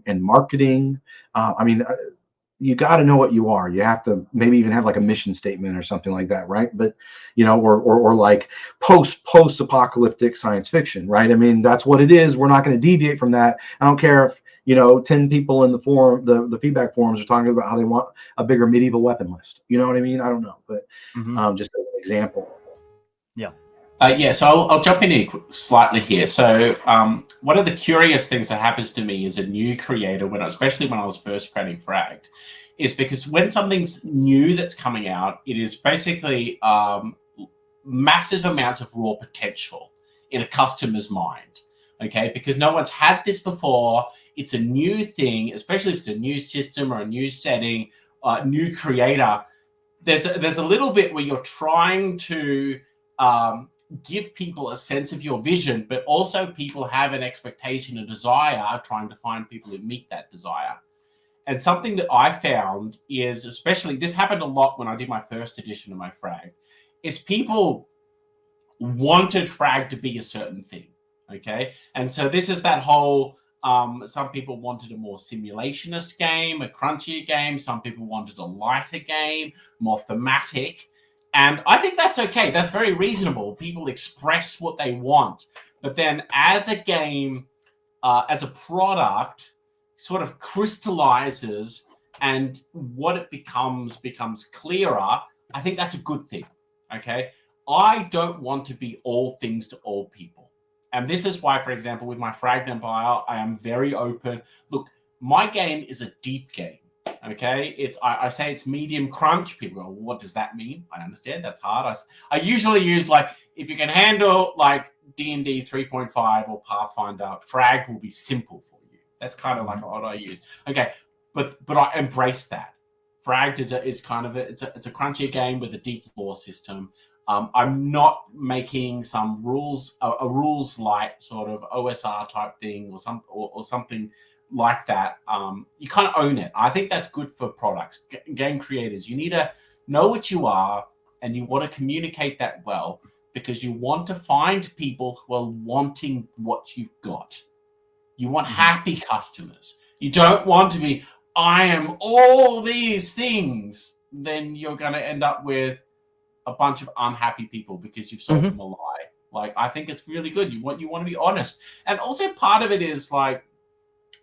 and marketing, you got to know what you are. You have to maybe even have like a mission statement or something like that, right? But you know, or like post-apocalyptic science fiction, right? I mean, that's what it is. We're not going to deviate from that. I don't care if, you know, 10 people in the forum, the feedback forums are talking about how they want a bigger medieval weapon list. You know what I mean? I don't know, but just as an example. Yeah. Yeah, so I'll jump in here slightly here. So one of the curious things that happens to me as a new creator, especially when I was first creating Fragged, is because when something's new that's coming out, it is basically massive amounts of raw potential in a customer's mind, okay? Because no one's had this before. It's a new thing, especially if it's a new system or a new setting, new creator. There's a little bit where you're trying to give people a sense of your vision, but also people have an expectation, a desire, trying to find people who meet that desire. And something that I found is, especially, this happened a lot when I did my first edition of my Frag, is people wanted Frag to be a certain thing, okay? And so this is that whole, some people wanted a more simulationist game, a crunchier game. Some people wanted a lighter game, more thematic. And I think that's okay. That's very reasonable. People express what they want. But then as a game, as a product, sort of crystallizes and what it becomes clearer. I think that's a good thing, okay? I don't want to be all things to all people. And this is why, for example, with my Fragment Empire, I am very open. Look, my game is a deep game. Okay, I say it's medium crunch. People go, what does that mean? I understand that's hard. I usually use, like, if you can handle like D&D 3.5 or Pathfinder, Frag will be simple for you. That's kind of like what I use. Okay, but I embrace that. Fragged is kind of it's a crunchier game with a deep lore system. I'm not making some rules a rules light sort of OSR type thing or something like that. You kind of own it. I think that's good for products, game creators. You need to know what you are, and you want to communicate that well, because you want to find people who are wanting what you've got. You want happy customers. You don't want to be, I am all these things. Then you're going to end up with a bunch of unhappy people because you've sold them a lie. Like, I think it's really good. You want to be honest. And also part of it is like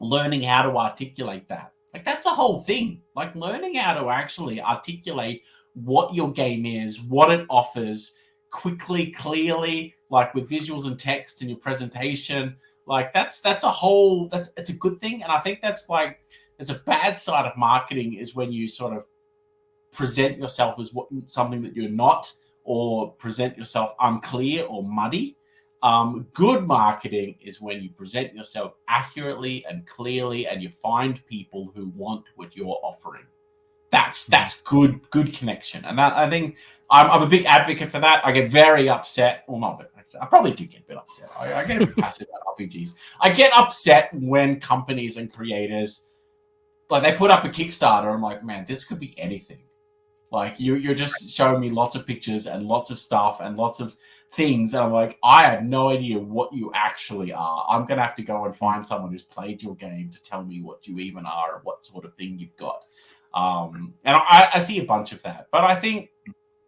learning how to articulate that. Like, that's a whole thing. Like, learning how to actually articulate what your game is, what it offers, quickly, clearly, like with visuals and text in your presentation. Like, it's a good thing. And I think that's like, there's a bad side of marketing is when you sort of present yourself as something that you're not, or present yourself unclear or muddy. Good marketing is when you present yourself accurately and clearly, and you find people who want what you're offering. That's good connection. And I think I'm a big advocate for that. I get very upset. Well, not very, I probably do get a bit upset. I get a bit passionate about RPGs. I get upset when companies and creators, like, they put up a Kickstarter. I'm like, man, this could be anything. Like, you're just showing me lots of pictures and lots of stuff and lots of things. And I'm like, I have no idea what you actually are. I'm going to have to go and find someone who's played your game to tell me what you even are and what sort of thing you've got. And I see a bunch of that. But I think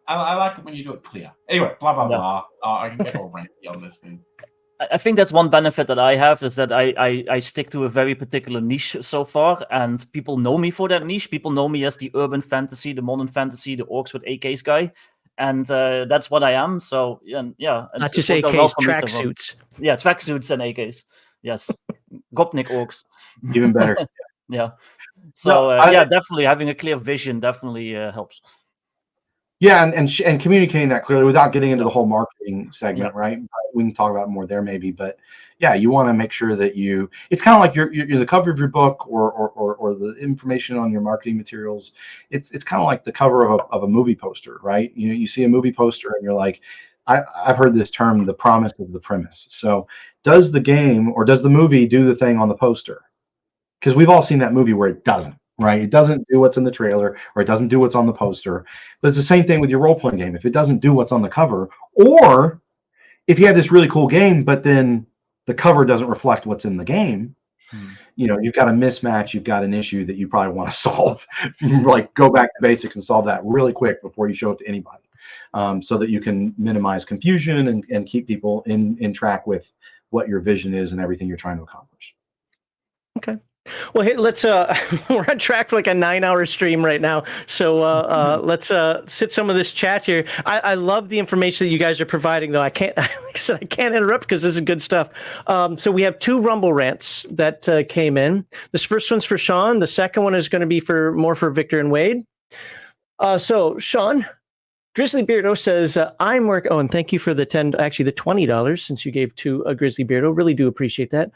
I like it when you do it clear. Anyway, blah, blah, blah. I can get all ranty on this thing. I think that's one benefit that I have, is that I stick to a very particular niche so far, and people know me for that niche. People know me as the urban fantasy, the modern fantasy, the orcs with AKs guy, and that's what I am. So yeah. Not just AKs, tracksuits. Yeah, tracksuits and AKs. Yes, Gopnik orcs. Even better. Yeah. So definitely having a clear vision definitely helps. Yeah, and communicating that clearly without getting into the whole marketing segment, right? We can talk about it more there maybe, but yeah, you want to make sure that it's kind of like you're the cover of your book or the information on your marketing materials. It's kind of like the cover of a movie poster, right? You see a movie poster and you're like, I've heard this term, the promise of the premise. So does the game or does the movie do the thing on the poster? Because we've all seen that movie where it doesn't. Right, it doesn't do what's in the trailer, or it doesn't do what's on the poster. But it's the same thing with your role-playing game. If it doesn't do what's on the cover, or if you have this really cool game, but then the cover doesn't reflect what's in the game, You've got a mismatch, you've got an issue that you probably want to solve. Like, go back to basics and solve that really quick before you show it to anybody, so that you can minimize confusion and keep people in track with what your vision is and everything you're trying to accomplish. Okay. Well, hey, let's we're on track for like a 9-hour stream right now. So let's sit some of this chat here. I love the information that you guys are providing, though. I can't, like I said, I can't interrupt because this is good stuff. So we have 2 Rumble rants that came in. This first one's for Sean. The second one is going to be more for Victor and Wade. So Sean, Grizzly Beardo says, I'm working. Oh, and thank you for the $20 since you gave to Grizzly Beardo. Really do appreciate that.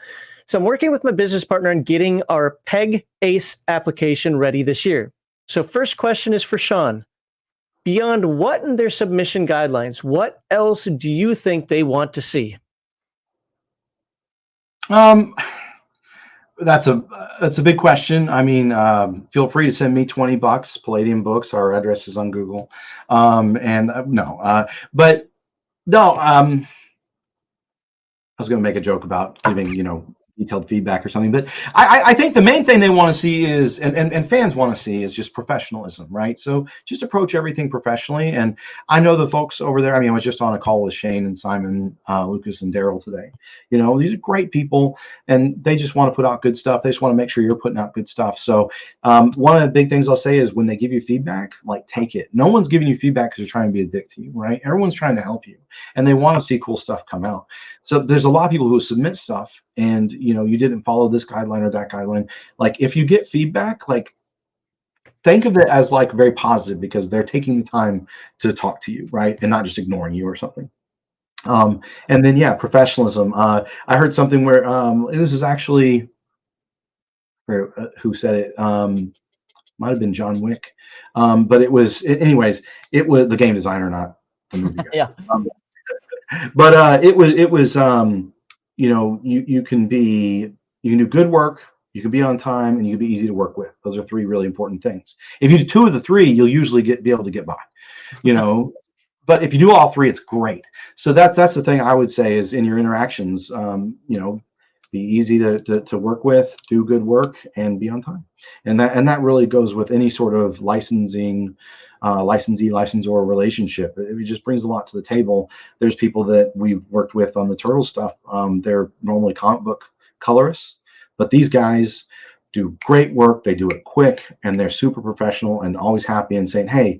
So I'm working with my business partner on getting our Peg Ace application ready this year. So first question is for Sean. Beyond what in their submission guidelines, what else do you think they want to see? That's a big question. I mean, feel free to send me $20. Palladium Books. Our address is on Google. But no. I was going to make a joke about giving detailed feedback or something, but I think the main thing they want to see is, and fans want to see, is just professionalism, right? So just approach everything professionally. And I know the folks over there. I mean, I was just on a call with Shane and Simon, Lucas and Daryl today. These are great people, and they just want to put out good stuff. They just want to make sure you're putting out good stuff. So one of the big things I'll say is, when they give you feedback, like, take it. No one's giving you feedback because they're trying to be a dick to you, right? Everyone's trying to help you, and they want to see cool stuff come out. So there's a lot of people who submit stuff, and you didn't follow this guideline or that guideline. Like, if you get feedback, like, think of it as like very positive, because they're taking the time to talk to you, right, and not just ignoring you or something. And then professionalism. I heard something where this is actually who said it. Might have been John Wick, but it was the game designer, not the movie guy. Yeah. But it was you can do good work, you can be on time, and you can be easy to work with. Those are 3 really important things. If you do 2 of the 3, you'll usually be able to get by, But if you do all 3, it's great. So that's the thing I would say is, in your interactions, be easy to work with, do good work, and be on time. And that really goes with any sort of licensee licensor relationship. It just brings a lot to the table. There's people that we've worked with on the Turtle stuff. They're normally comic book colorists, but these guys do great work. They do it quick, and they're super professional and always happy and saying, hey.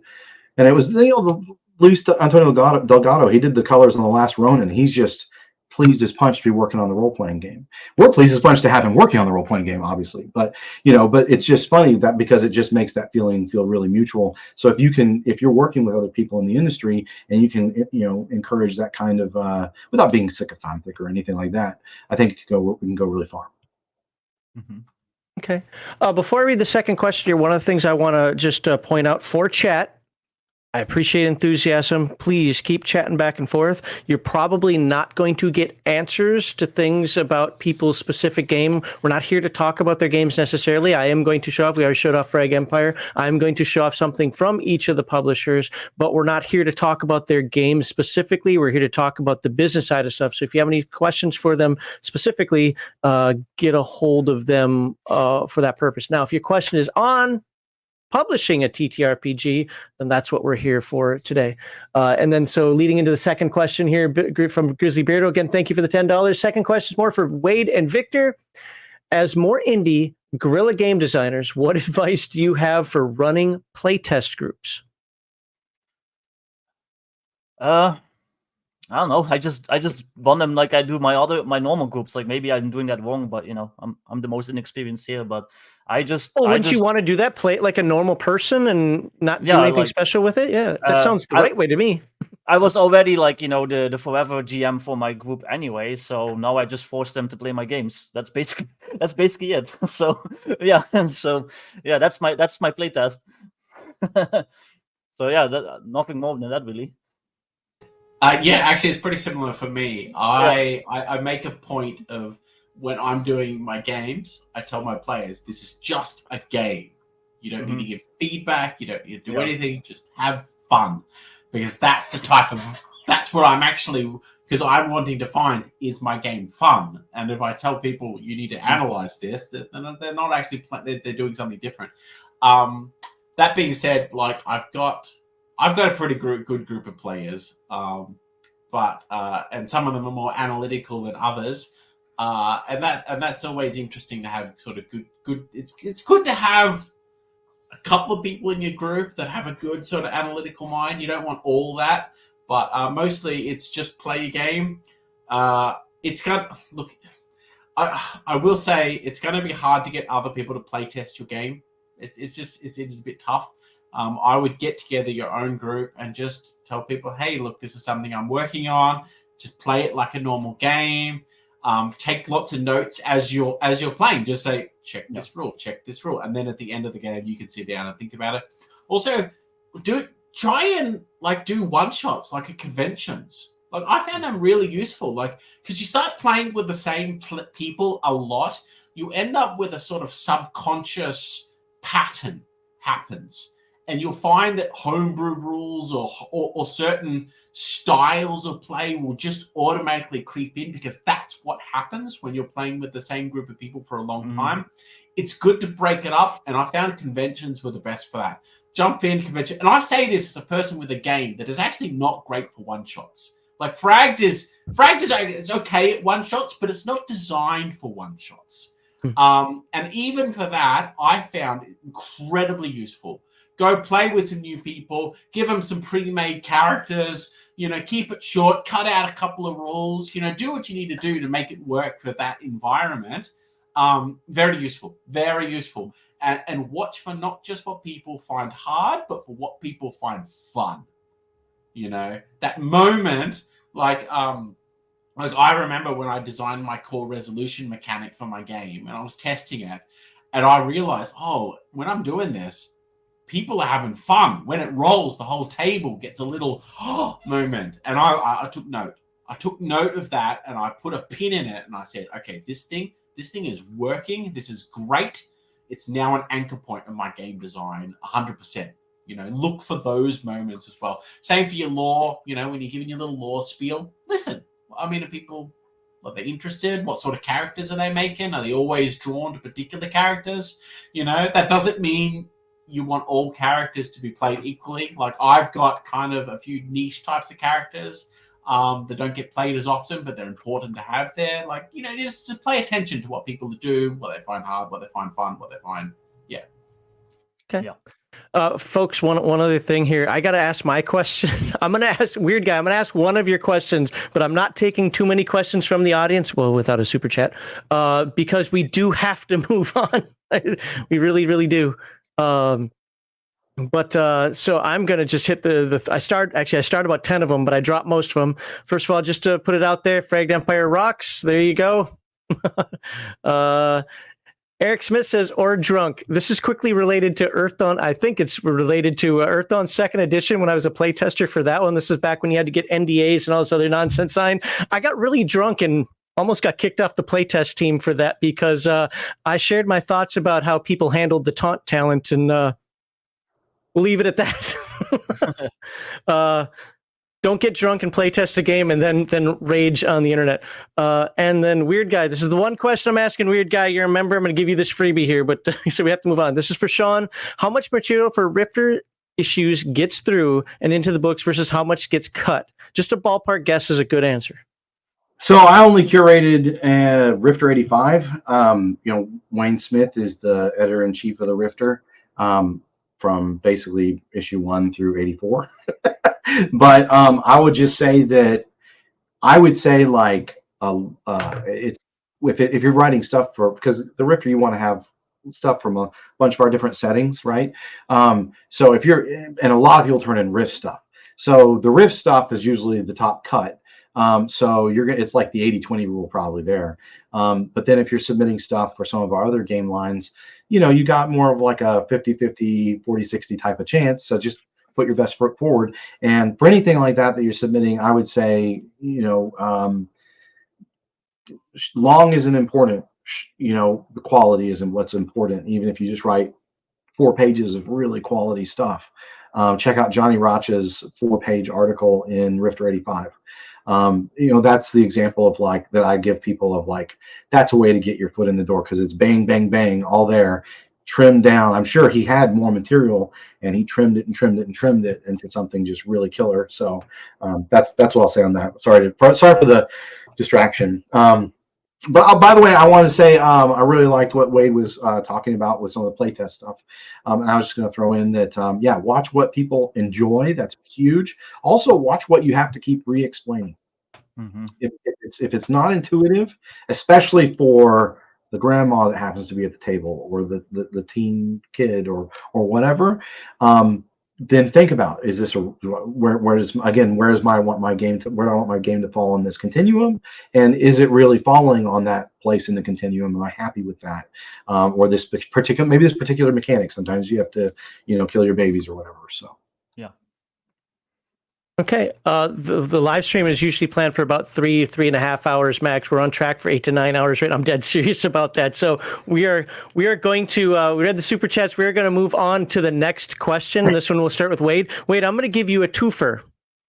And it was Luis Antonio Delgado. He did the colors on The Last Ronin. He's just pleased as punch to be working on the role-playing game. We're pleased as punch to have him working on the role-playing game, obviously. But but it's just funny that, because it just makes that feeling feel really mutual. So if you're working with other people in the industry, and you can encourage that kind of without being sycophantic or anything like that, I think we can go really far. Mm-hmm. Okay. Before I read the second question here, one of the things I want to just point out for chat. I appreciate enthusiasm. Please keep chatting back and forth. You're probably not going to get answers to things about people's specific game. We're not here to talk about their games necessarily. I am going to show off. We already showed off Frag Empire. I'm going to show off something from each of the publishers, but we're not here to talk about their games specifically. We're here to talk about the business side of stuff. So if you have any questions for them specifically, get a hold of them for that purpose. Now, if your question is on publishing a TTRPG, then that's what we're here for today. And then, so leading into the second question here from Grizzly Beardo, again, thank you for the $10. Second question is more for Wade and Victor. As more indie guerrilla game designers, what advice do you have for running playtest groups? I don't know. I just run them like I do my normal groups. Like, maybe I'm doing that wrong, but I'm the most inexperienced here. But wouldn't you want to do that? Play it like a normal person and not do anything special with it? Yeah, that sounds the right way to me. I was already the forever GM for my group anyway, so now I just force them to play my games. That's basically it. So yeah, that's my playtest. So nothing more than that, really. Actually, it's pretty similar for me. I make a point of, when I'm doing my games, I tell my players, this is just a game. You don't need to give feedback. You don't need to do anything. Just have fun, because that's what I'm actually because I'm wanting to find, is my game fun? And if I tell people you need to analyze this, then they're not actually they're doing something different. That being said, like I've got a pretty good group of players, but and some of them are more analytical than others, and that's always interesting to have sort of good. It's good to have a couple of people in your group that have a good sort of analytical mind. You don't want all that, but mostly it's just play your game. It's kind of look. I will say it's going to be hard to get other people to play test your game. It's a bit tough. I would get together your own group and just tell people, hey, look, this is something I'm working on. Just play it like a normal game. Take lots of notes as you're playing. Just say, check this rule, and then at the end of the game, you can sit down and think about it. Also, try and like do one shots like at conventions. Like I found them really useful. Like because you start playing with the same people a lot, you end up with a sort of subconscious pattern happens, and you'll find that homebrew rules or certain styles of play will just automatically creep in because that's what happens when you're playing with the same group of people for a long time. It's good to break it up, and I found conventions were the best for that. Jump in convention, and I say this as a person with a game that is actually not great for one shots. Like Fragged is it's okay at one shots, but it's not designed for one shots. And even for that, I found it incredibly useful. Go play with some new people, give them some pre-made characters, keep it short, cut out a couple of rules, do what you need to do to make it work for that environment. Very useful, very useful. And watch for not just what people find hard, but for what people find fun. That moment, like I remember when I designed my core resolution mechanic for my game and I was testing it and I realized, when I'm doing this, people are having fun. When it rolls, the whole table gets a little moment. And I took note. I took note of that and I put a pin in it and I said, okay, this thing is working. This is great. It's now an anchor point in my game design, 100%. Look for those moments as well. Same for your lore, when you're giving your little lore spiel, listen. I mean, are they interested? What sort of characters are they making? Are they always drawn to particular characters? That doesn't mean you want all characters to be played equally. Like I've got kind of a few niche types of characters that don't get played as often, but they're important to have there. Like, just to pay attention to what people do, what they find hard, what they find fun, what they find. Yeah. Okay. Yeah. Folks, one other thing here. I got to ask my question. I'm going to ask, weird guy, I'm going to ask one of your questions, but I'm not taking too many questions from the audience, well, without a super chat, because we do have to move on. We really, really do. So I'm going to just hit I started about 10 of them, but I dropped most of them. First of all, just to put it out there, Fragged Empire rocks. There you go. Eric Smith says, or drunk. This is quickly related to Earthdawn. I think it's related to Earthdawn 2nd Edition when I was a playtester for that one. This is back when you had to get NDAs and all this other nonsense signed. I got really drunk and almost got kicked off the playtest team for that because I shared my thoughts about how people handled the taunt talent, and we'll leave it at that. Don't get drunk and play test a game and then rage on the internet. And then Weird Guy. This is the one question I'm asking Weird Guy. You're a member. I'm going to give you this freebie here, but so we have to move on. This is for Sean. How much material for Rifter issues gets through and into the books versus how much gets cut? Just a ballpark guess is a good answer. So I only curated Rifter 85. Wayne Smith is the editor-in-chief of the Rifter from basically issue 1 through 84. But I would just say that I would say like it's if you're writing stuff because the Rifter you want to have stuff from a bunch of our different settings, right? So if you're and a lot of people turn in Rift stuff. So the Rift stuff is usually the top cut. So it's like the 80-20 rule probably there. But then if you're submitting stuff for some of our other game lines, you got more of like a 50-50, 40-60 type of chance. So just put your best foot forward. And for anything like that you're submitting, I would say, long isn't important. The quality isn't what's important. Even if you just write 4 pages of really quality stuff. Check out Johnny Rocha's 4-page article in Rifter 85. That's the example of like that I give people of like, that's a way to get your foot in the door, because it's bang, bang, bang, all there, trimmed down. I'm sure he had more material and he trimmed it and trimmed it and trimmed it into something just really killer. So that's what I'll say on that. Sorry for the distraction. But by the way, I want to say I really liked what Wade was talking about with some of the playtest stuff. And I was just going to throw in that, watch what people enjoy. That's huge. Also, watch what you have to keep re-explaining. Mm-hmm. If it's not intuitive, especially for the grandma that happens to be at the table, or the teen kid, or whatever, then think about, is this where do I want my game to fall in this continuum, and is it really falling on that place in the continuum? Am I happy with that, or this particular mechanic? Sometimes you have to kill your babies or whatever. So yeah. Okay, the live stream is usually planned for about 3.5 hours max. We're on track for 8 to 9 hours, right? I'm dead serious about that. So we are going to, we read the super chats. We're going to move on to the next question. This one will start with Wade. Wade, I'm going to give you a twofer.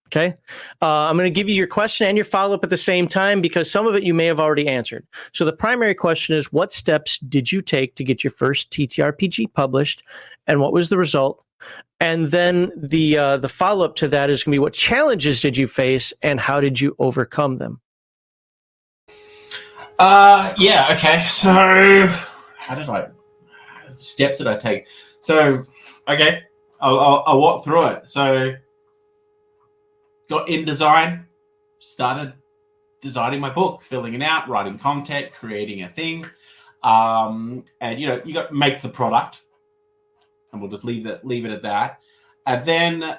Okay. I'm going to give you your question and your follow-up at the same time, because some of it you may have already answered. So the primary question is, what steps did you take to get your first TTRPG published, and what was the result? And then the follow-up to that is going to be, what challenges did you face and how did you overcome them? Yeah, okay. So steps did I take? So, okay, I'll walk through it. So, got InDesign, started designing my book, filling it out, writing content, creating a thing. And, you got to make the product. And we'll just leave it at that. And then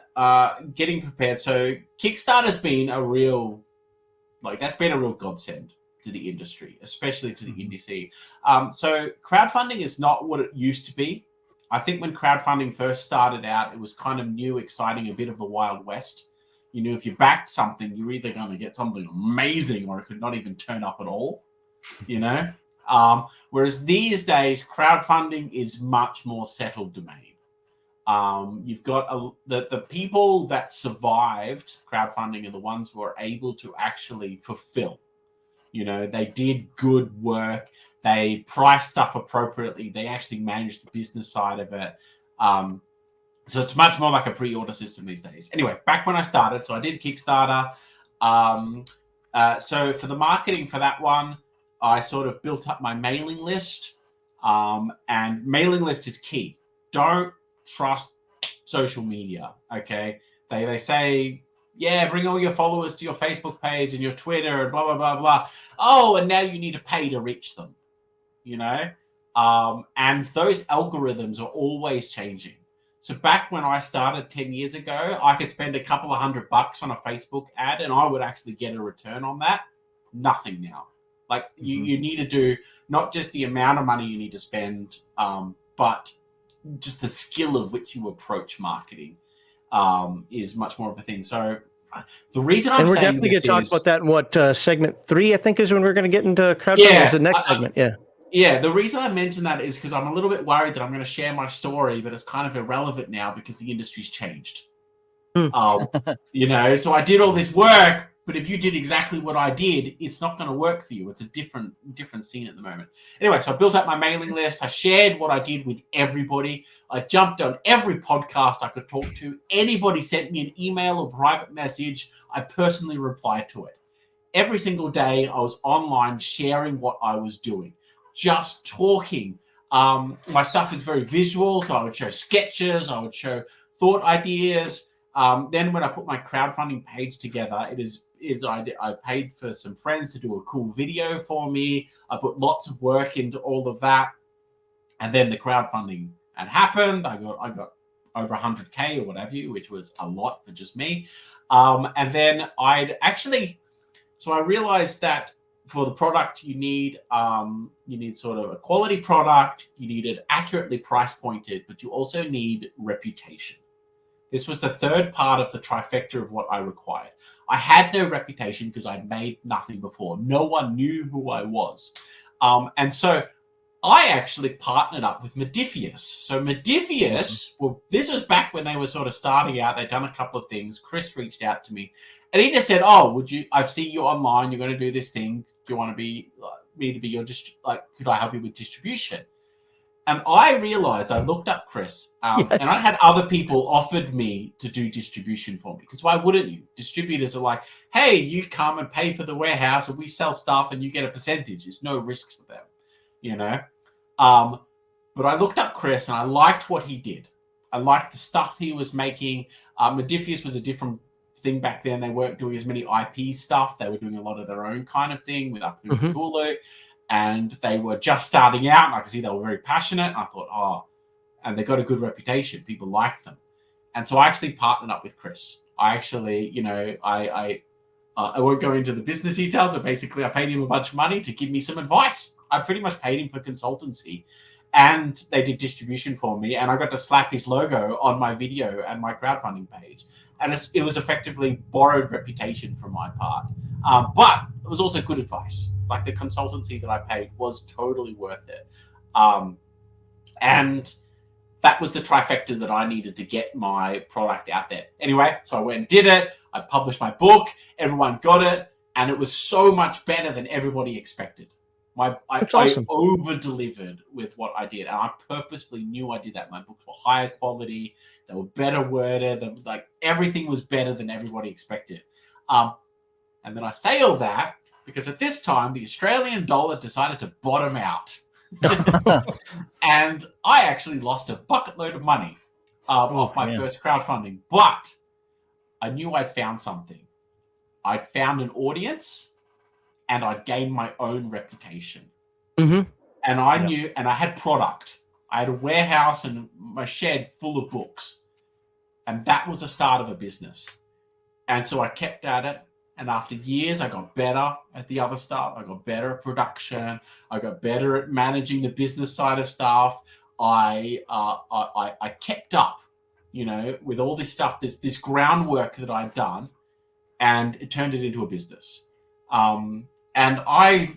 getting prepared. So Kickstarter's been a real godsend to the industry, especially to the indie scene. So crowdfunding is not what it used to be. I think when crowdfunding first started out, it was kind of new, exciting, a bit of the Wild West. If you backed something, you're either going to get something amazing or it could not even turn up at all, Whereas these days, crowdfunding is much more settled domain. You've got the people that survived crowdfunding are the ones who are able to actually fulfill. They did good work. They priced stuff appropriately. They actually managed the business side of it. So it's much more like a pre-order system these days. Anyway, back when I started, so I did Kickstarter. So for the marketing for that one, I sort of built up my mailing list. And mailing list is key. Don't trust social media, okay? They say, yeah, bring all your followers to your Facebook page and your Twitter and blah, blah, blah, blah. Oh, and now you need to pay to reach them, And those algorithms are always changing. So back when I started 10 years ago, I could spend a couple of $100 on a Facebook ad and I would actually get a return on that. Nothing now. Like you need to do not just the amount of money you need to spend, but just the skill of which you approach marketing is much more of a thing. So the reason I'm saying we're definitely going to talk about that in what segment 3, I think, is when we're going to get into crowdfunding. Yeah, is the next segment. Yeah. Yeah, the reason I mentioned that is because I'm a little bit worried that I'm going to share my story, but it's kind of irrelevant now because the industry's changed. So I did all this work, but if you did exactly what I did, it's not going to work for you. It's a different scene at the moment. Anyway, so I built up my mailing list. I shared what I did with everybody. I jumped on every podcast I could talk to. Anybody sent me an email or private message, I personally replied to it. Every single day, I was online sharing what I was doing, just talking. My stuff is very visual, so I would show sketches, I would show thought ideas. Then when I put my crowdfunding page together, I paid for some friends to do a cool video for me. I put lots of work into all of that. And then the crowdfunding had happened. I got over 100K or whatever, which was a lot for just me. And then so I realized that for the product, you need sort of a quality product. You need it accurately price pointed, but you also need reputation. This was the third part of the trifecta of what I required. I had no reputation because I'd made nothing before. No one knew who I was. And so I actually partnered up with Modifius. So Modifius, well, this was back when they were sort of starting out. They'd done a couple of things. Chris reached out to me, and he just said, "Oh, I've seen you online. You're going to do this thing. Do you want to be me to be your could I help you with distribution?" And I realized, I looked up Chris, Yes. and I had other people offered me to do distribution for me, because why wouldn't you? Distributors are like, hey, you come and pay for the warehouse, and we sell stuff, and you get a percentage. There's no risks for them, you know. But I looked up Chris, and I liked what he did. I liked the stuff he was making. Modifius was a different thing back then. They weren't doing as many IP stuff. They were doing a lot of their own kind of thing with Cthulhu. And they were just starting out, and I could see they were very passionate. And I thought, and they got a good reputation. People liked them. And so I actually partnered up with Chris. I actually, I won't go into the business details, but basically I paid him a bunch of money to give me some advice. I pretty much paid him for consultancy, and they did distribution for me. And I got to slap his logo on my video and my crowdfunding page. And it was effectively borrowed reputation from my part. But it was also good advice. Like, the consultancy that I paid was totally worth it. And that was the trifecta that I needed to get my product out there. Anyway, so I went and did it. I published my book. Everyone got it. And it was so much better than everybody expected. That's awesome. I over-delivered with what I did. And I purposefully knew I did that. My books were higher quality. They were better worded. Everything was better than everybody expected. And then I say all that because at this time, the Australian dollar decided to bottom out. And I actually lost a bucket load of money off my first crowdfunding. But I knew I'd found something. I'd found an audience, and I'd gained my own reputation. And I knew, and I had product. I had a warehouse and my shed full of books. And that was the start of a business. And so I kept at it. And after years, I got better at the other stuff. I got better at production. I got better at managing the business side of stuff. I kept up, with all this stuff, this groundwork that I'd done, and it turned it into a business. And I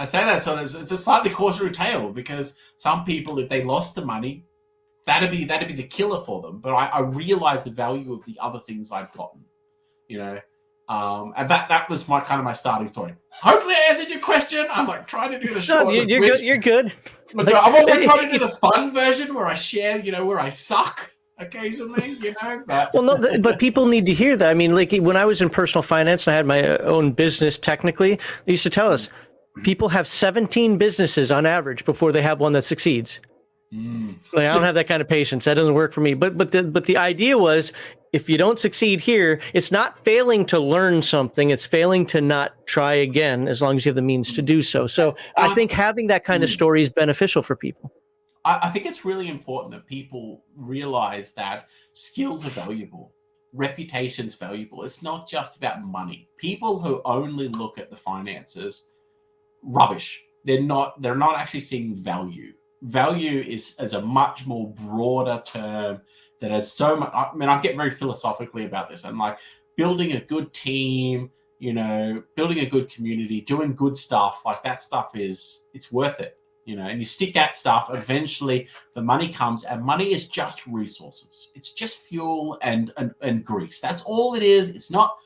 say that so it's a slightly cautionary tale, because some people, if they lost the money, that'd be the killer for them. But I realized the value of the other things I'd gotten, and that was my starting story. Hopefully I answered your question. I'm trying to do the short. No, you're good. But I'm also trying to do the fun version where I share, where I suck occasionally, But... Well, no, but people need to hear that. I mean, like, when I was in personal finance and I had my own business, technically, they used to tell us people have 17 businesses on average before they have one that succeeds. Like, I don't have that kind of patience. That doesn't work for me. But the idea was, if you don't succeed here, it's not failing to learn something. It's failing to not try again, as long as you have the means to do so. So I think having that kind of story is beneficial for people. I think it's really important that people realize that skills are valuable. Reputation's valuable. It's not just about money. People who only look at the finances, rubbish. They're not actually seeing value. Value is a much more broader term that has so much. I mean, I get very philosophically about this. I'm like, building a good team, building a good community, doing good stuff, like that stuff it's worth it, and you stick at stuff, eventually the money comes, and money is just resources. It's just fuel and grease. That's all it is. It's not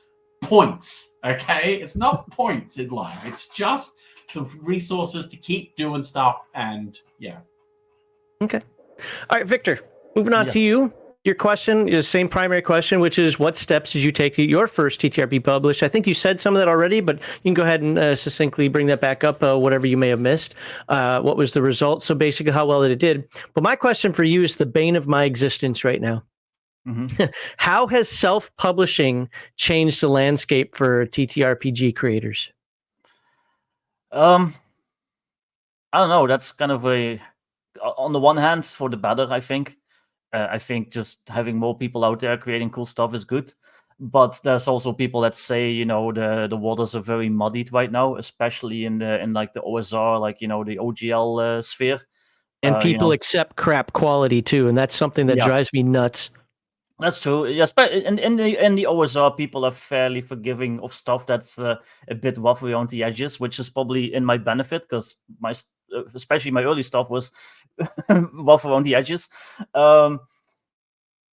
points, okay? It's not points in life. It's just the resources to keep doing stuff, and yeah. Okay. All right, Victor, moving on to you. Your question is the same primary question, which is, what steps did you take to your first TTRP published? I think you said some of that already, but you can go ahead and succinctly bring that back up, whatever you may have missed. What was the result? So basically how well it did. But my question for you is the bane of my existence right now. How has self-publishing changed the landscape for TTRPG creators? I don't know. That's kind of on the one hand, for the better, I think. I think just having more people out there creating cool stuff is good. But there's also people that say, the waters are very muddied right now, especially in the OSR, the OGL sphere. And people accept crap quality too, and that's something that drives me nuts. That's true. Yes, but in the OSR, people are fairly forgiving of stuff that's a bit rough around the edges, which is probably in my benefit, because especially my early stuff, was rough around the edges.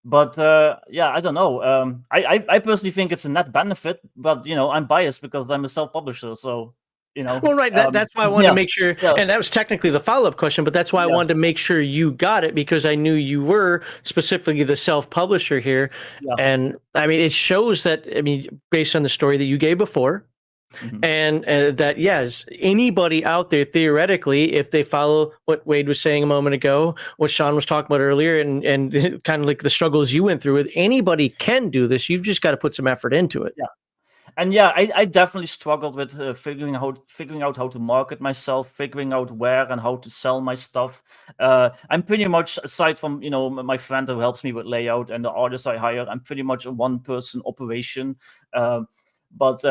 But yeah, I don't know. I personally think it's a net benefit, but I'm biased because I'm a self-publisher, so Well, right. That's why I wanted to make sure, yeah. and that was technically the follow-up question, but that's why I wanted to make sure you got it, because I knew you were specifically the self-publisher here. Yeah. And I mean, it shows that, I mean, based on the story that you gave before, and that, yes, anybody out there, theoretically, if they follow what Wade was saying a moment ago, what Sean was talking about earlier, and kind of like the struggles you went through with, anybody can do this. You've just got to put some effort into it. Yeah. And yeah, I definitely struggled with figuring out how to market myself, figuring out where and how to sell my stuff. I'm pretty much, aside from my friend who helps me with layout and the artists I hire, I'm pretty much a one-person operation. But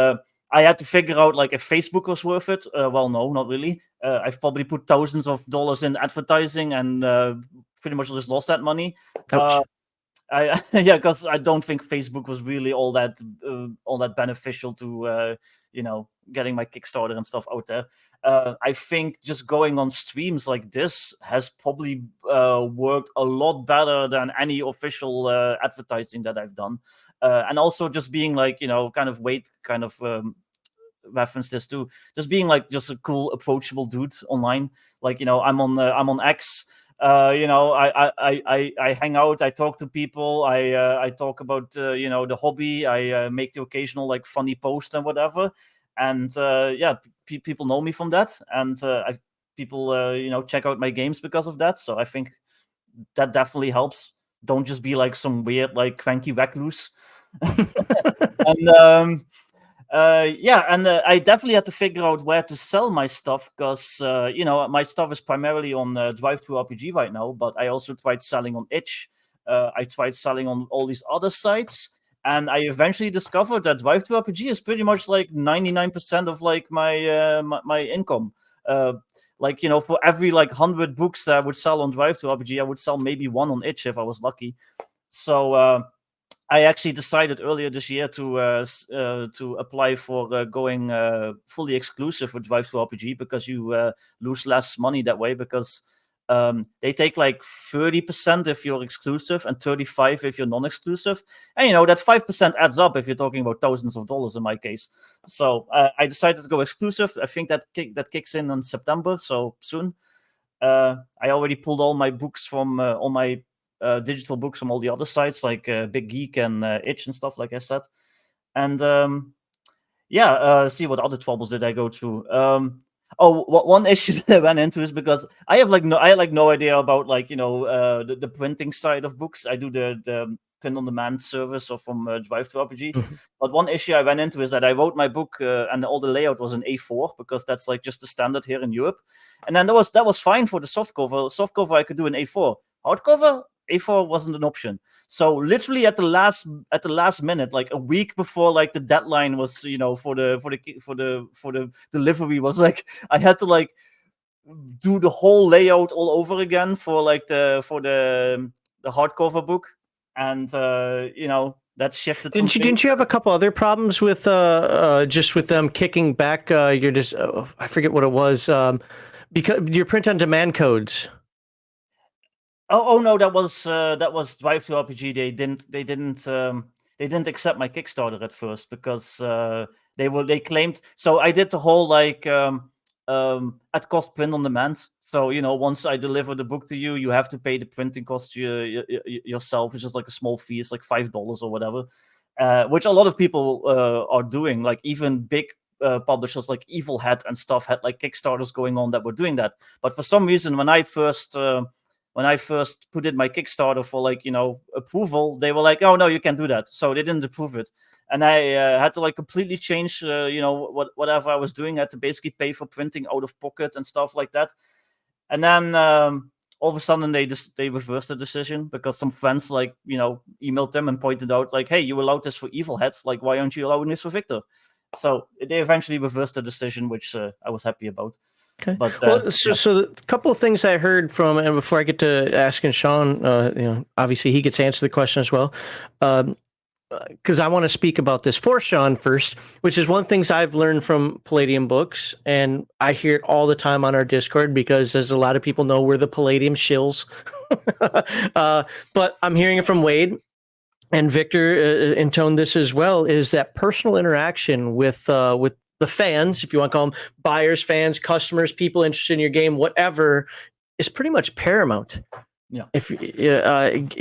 I had to figure out like if Facebook was worth it. Well, no, not really. I've probably put thousands of dollars in advertising and pretty much just lost that money. Yeah, because I don't think Facebook was really all that beneficial to getting my Kickstarter and stuff out there. I think just going on streams like this has probably worked a lot better than any official advertising that I've done, and also just being like kind of reference this too, just being like just a cool, approachable dude online. Like I'm on X. I hang out, I talk to people, I talk about the hobby, I make the occasional like funny post and whatever, and yeah, people know me from that, and people check out my games because of that. So I think that definitely helps. Don't just be like some weird like cranky recluse. And I definitely had to figure out where to sell my stuff, because my stuff is primarily on Drive-Thru-RPG right now, but I also tried selling on itch. I tried selling on all these other sites, and I eventually discovered that Drive-Thru-RPG is pretty much like 99% of like my income. For every like 100 books that I would sell on Drive-Thru-RPG, I would sell maybe one on itch if I was lucky. So I actually decided earlier this year to apply for going fully exclusive with Drive-Thru-RPG, because you lose less money that way, because they take like 30% if you're exclusive and 35% if you're non-exclusive, and that 5% adds up if you're talking about thousands of dollars in my case. So I decided to go exclusive. I think that kicks in September, so soon. I already pulled all my books from all my digital books from all the other sites like Big Geek and Itch and stuff, like I said. And see, what other troubles did I go through? One issue that I ran into is because I have no idea about the printing side of books. I do the print on demand service or from Drive-Thru-RPG. But one issue I ran into is that I wrote my book and all the layout was in A4, because that's like just the standard here in Europe. And then that was fine for the softcover. Softcover I could do in A4. Hardcover, A4 wasn't an option. So literally at the last minute, like a week before like the deadline was, for the delivery, was like I had to like do the whole layout all over again for the hardcover book, and that shifted. Didn't you have a couple other problems with just with them kicking back your I forget what it was, because your print on demand codes? Oh no, that was Drive-Thru-RPG. They didn't accept my Kickstarter at first, because they claimed. So I did the whole like at cost print on demand. So once I deliver the book to you, you have to pay the printing cost yourself, which is like a small fee. It's like $5 or whatever, which a lot of people are doing. Like even big publishers like Evil Hat and stuff had like Kickstarters going on that were doing that. But for some reason, when I first put in my Kickstarter for approval, they were like, "Oh no, you can't do that." So they didn't approve it, and I had to like completely change, whatever I was doing. I had to basically pay for printing out of pocket and stuff like that. And then all of a sudden they reversed the decision, because some friends emailed them and pointed out like, "Hey, you allowed this for Evil Hat. Like, why aren't you allowing this for Victor?" So they eventually reversed the decision, which I was happy about. Okay. But so a couple of things I heard from, and before I get to asking Sean, obviously he gets to answer the question as well. because I want to speak about this for Sean first, which is one of the things I've learned from Palladium books, and I hear it all the time on our Discord because, as a lot of people know, we're the Palladium shills. But I'm hearing it from Wade and Victor intone this as well, is that personal interaction with the fans, if you want to call them buyers, fans, customers, people interested in your game, whatever, is pretty much paramount. Yeah. If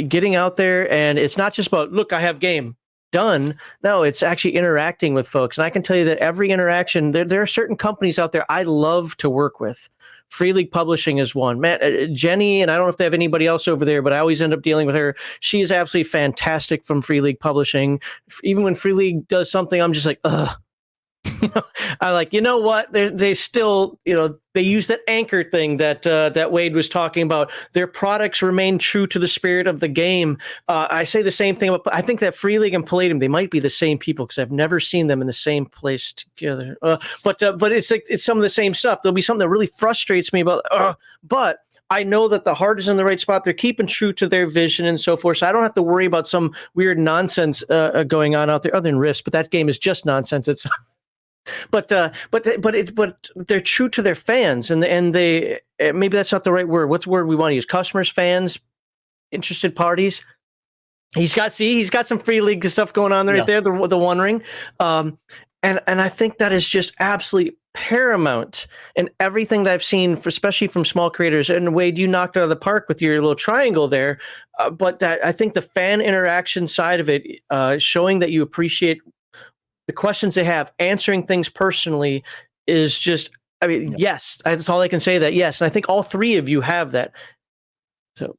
getting out there, and it's not just about, look, I have game done. No, it's actually interacting with folks. And I can tell you that every interaction, there are certain companies out there I love to work with. Free League Publishing is one. Matt, Jenny, and I don't know if they have anybody else over there, but I always end up dealing with her. She is absolutely fantastic from Free League Publishing. Even when Free League does something, I'm just like, ugh. I like, you know what? They still, they use that anchor thing that Wade was talking about. Their products remain true to the spirit of the game. I say the same thing about, I think that Free League and Palladium, they might be the same people because I've never seen them in the same place together. But it's like, it's some of the same stuff. There'll be something that really frustrates me about, but I know that the heart is in the right spot. They're keeping true to their vision and so forth. So I don't have to worry about some weird nonsense going on out there other than Risk, but that game is just nonsense. It's But they're true to their fans, and they, maybe that's not the right word. What's the word we want to use? Customers, fans, interested parties. He's got some Free League stuff going on there, right there. The One Ring, and I think that is just absolutely paramount in everything that I've seen, especially from small creators. And Wade, you knocked it out of the park with your little triangle there. But that, I think the fan interaction side of it, showing that you appreciate the questions they have, answering things personally, is just, I mean, yes, that's all I can say. That yes, and I think all three of you have that. So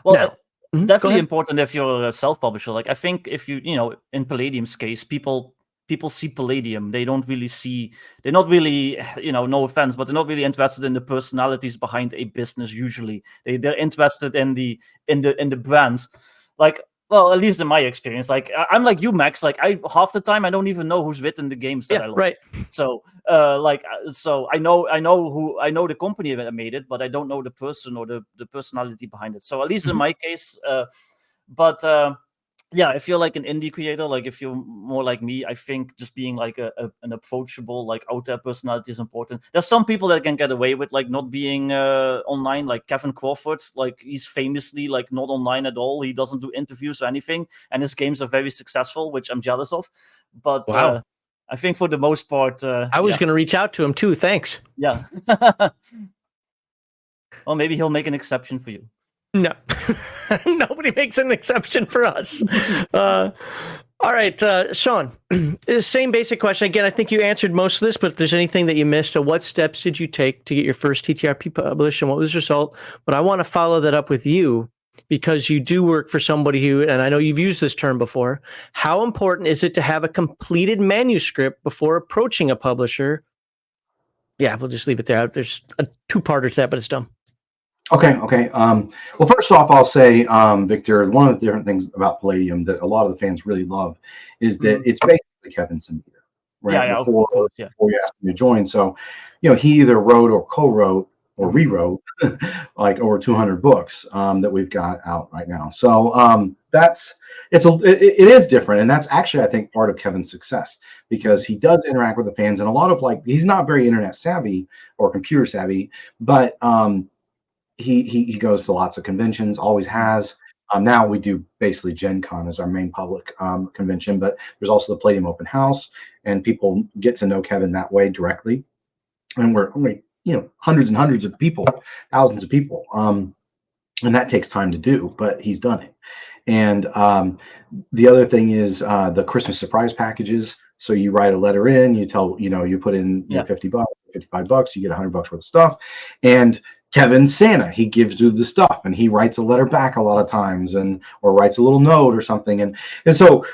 well, definitely important if you're a self-publisher. Like I think if you in Palladium's case, people see Palladium, they're not really, no offense, but they're not really interested in the personalities behind a business. Usually, they're interested in the brand, like. Well, at least in my experience, like I'm like you, Max. Like half the time I don't even know who's written the games that I love. Right. So, so I know the company that made it, but I don't know the person or the personality behind it. So at least in my case, yeah, if you're like an indie creator, like if you're more like me, I think just being like an approachable, like out there personality is important. There's some people that can get away with like not being online, like Kevin Crawford. Like he's famously like not online at all. He doesn't do interviews or anything, and his games are very successful, which I'm jealous of. But I think for the most part, I was going to reach out to him too. Thanks. Yeah. Well, maybe he'll make an exception for you. No, nobody makes an exception for us. All right, Sean, same basic question. Again, I think you answered most of this, but if there's anything that you missed, what steps did you take to get your first TTRP published and what was the result? But I want to follow that up with you because you do work for somebody who, and I know you've used this term before, how important is it to have a completed manuscript before approaching a publisher? Yeah, we'll just leave it there. There's a two-parter to that, but it's dumb. Okay. Well, first off, I'll say, Victor, one of the different things about Palladium that a lot of the fans really love is that it's basically Kevin Simbier, right? Yeah, before you asked him to join. So, he either wrote or co-wrote or rewrote like over 200 books that we've got out right now. So it is different, and that's actually, I think, part of Kevin's success because he does interact with the fans, and a lot of he's not very internet savvy or computer savvy, but he goes to lots of conventions, always has. Now we do basically Gen Con as our main public convention, but there's also the Palladium Open House, and people get to know Kevin that way directly. And we're hundreds and hundreds of people, thousands of people, and that takes time to do, but he's done it. And the other thing is the Christmas surprise packages. So you write a letter in, you tell, you put in $50, $55, you get $100 worth of stuff, and Kevin's Santa. He gives you the stuff, and he writes a letter back a lot of times, or writes a little note or something. And so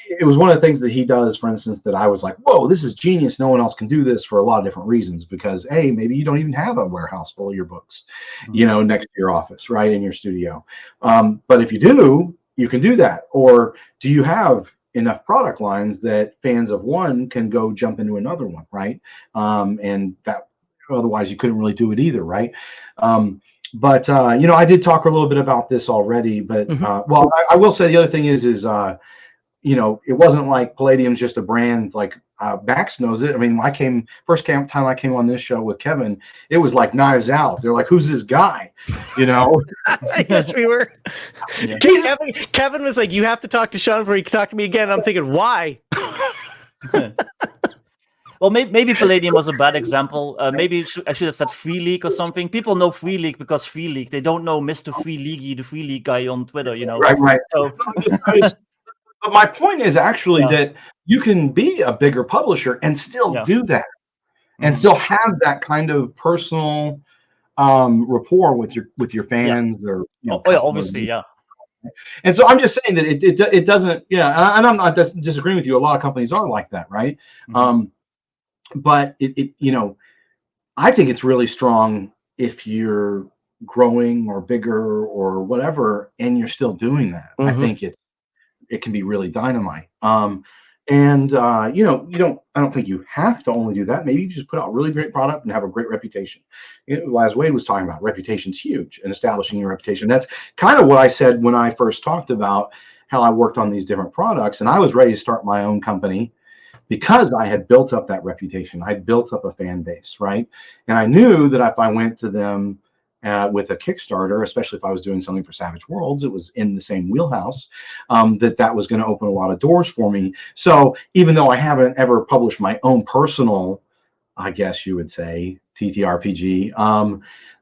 it was one of the things that he does, for instance, that I was like, whoa, this is genius. No one else can do this for a lot of different reasons because, A, maybe you don't even have a warehouse full of your books, next to your office, right, in your studio. But if you do, you can do that. Or do you have enough product lines that fans of one can go jump into another one, right? And that otherwise you couldn't really do it either, right? But I did talk a little bit about this already, but well, I will say the other thing is you know, it wasn't like Palladium's just a brand like Max knows it. I mean, first time I came on this show with Kevin, it was like Knives Out. They're like, who's this guy? You know? Yes, we were. Yeah. Kevin was like, you have to talk to Sean before you can talk to me again. I'm thinking, why? Well, maybe Palladium was a bad example. Maybe I should have said Free League or something. People know Free League because Free League. They don't know Mr. Free Leaguey, the Free League guy on Twitter, you know. Right. So, But my point is actually that you can be a bigger publisher and still do that, and still have that kind of personal rapport with your fans or obviously, And so I'm just saying that it doesn't, and I'm not disagreeing with you. A lot of companies are like that, right? But it you know, I think it's really strong if you're growing or bigger or whatever, and you're still doing that. I think it can be really dynamite. And you know, I don't think you have to only do that. Maybe you just put out a really great product and have a great reputation. You know, as Wade was talking about, reputation's huge, and establishing your reputation. That's kind of what I said when I first talked about how I worked on these different products, and I was ready to start my own company because I had built up that reputation. I built up a fan base, right? And I knew that if I went to them with a Kickstarter, especially if I was doing something for Savage Worlds, it was in the same wheelhouse, that was going to open a lot of doors for me. So even though I haven't ever published my own personal, I guess you would say, TTRPG,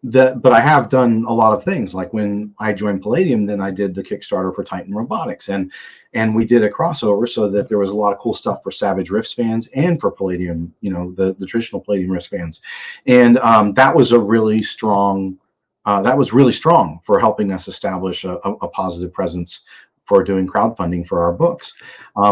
but I have done a lot of things. Like when I joined Palladium, then I did the Kickstarter for Titan Robotics, and we did a crossover so that there was a lot of cool stuff for Savage Rifts fans and for Palladium, you know, the traditional Palladium Rifts fans, and that was a really strong. That was really strong for helping us establish a positive presence for doing crowdfunding for our books,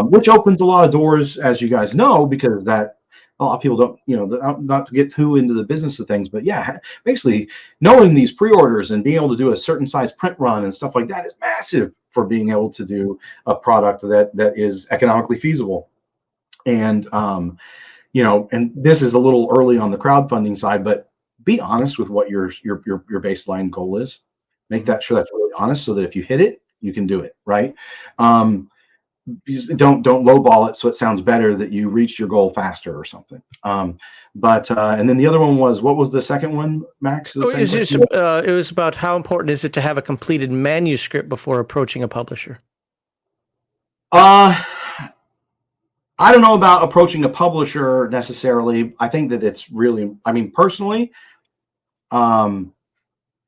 which opens a lot of doors, as you guys know, because that a lot of people don't, you know, not to get too into the business of things, but yeah, basically knowing these pre-orders and being able to do a certain size print run and stuff like that is massive for being able to do a product that is economically feasible. And you know, and this is a little early on the crowdfunding side, but be honest with what your baseline goal is. Make that sure that's really honest, so that if you hit it, you can do it, right? Don't lowball it so it sounds better that you reached your goal faster or something. And then the other one was, what was the second one, Max? It was about how important is it to have a completed manuscript before approaching a publisher? I don't know about approaching a publisher necessarily. I think that it's really, I mean, personally,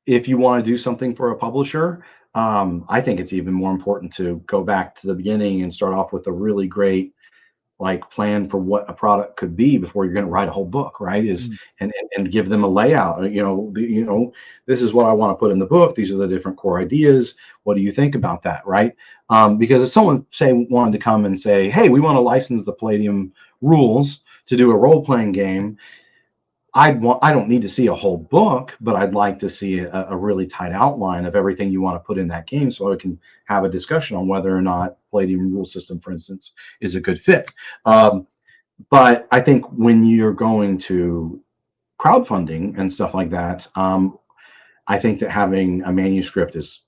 if you want to do something for a publisher, I think it's even more important to go back to the beginning and start off with a really great plan for what a product could be before you're going to write a whole book, right? And give them a layout. You know, this is what I want to put in the book. These are the different core ideas. What do you think about that, right? Because if someone wanted to come and say, hey, we want to license the Palladium rules to do a role-playing game, I don't need to see a whole book, but I'd like to see a really tight outline of everything you want to put in that game, so I can have a discussion on whether or not Palladium rule system, for instance, is a good fit. But I think when you're going to crowdfunding and stuff like that, I think that having a manuscript is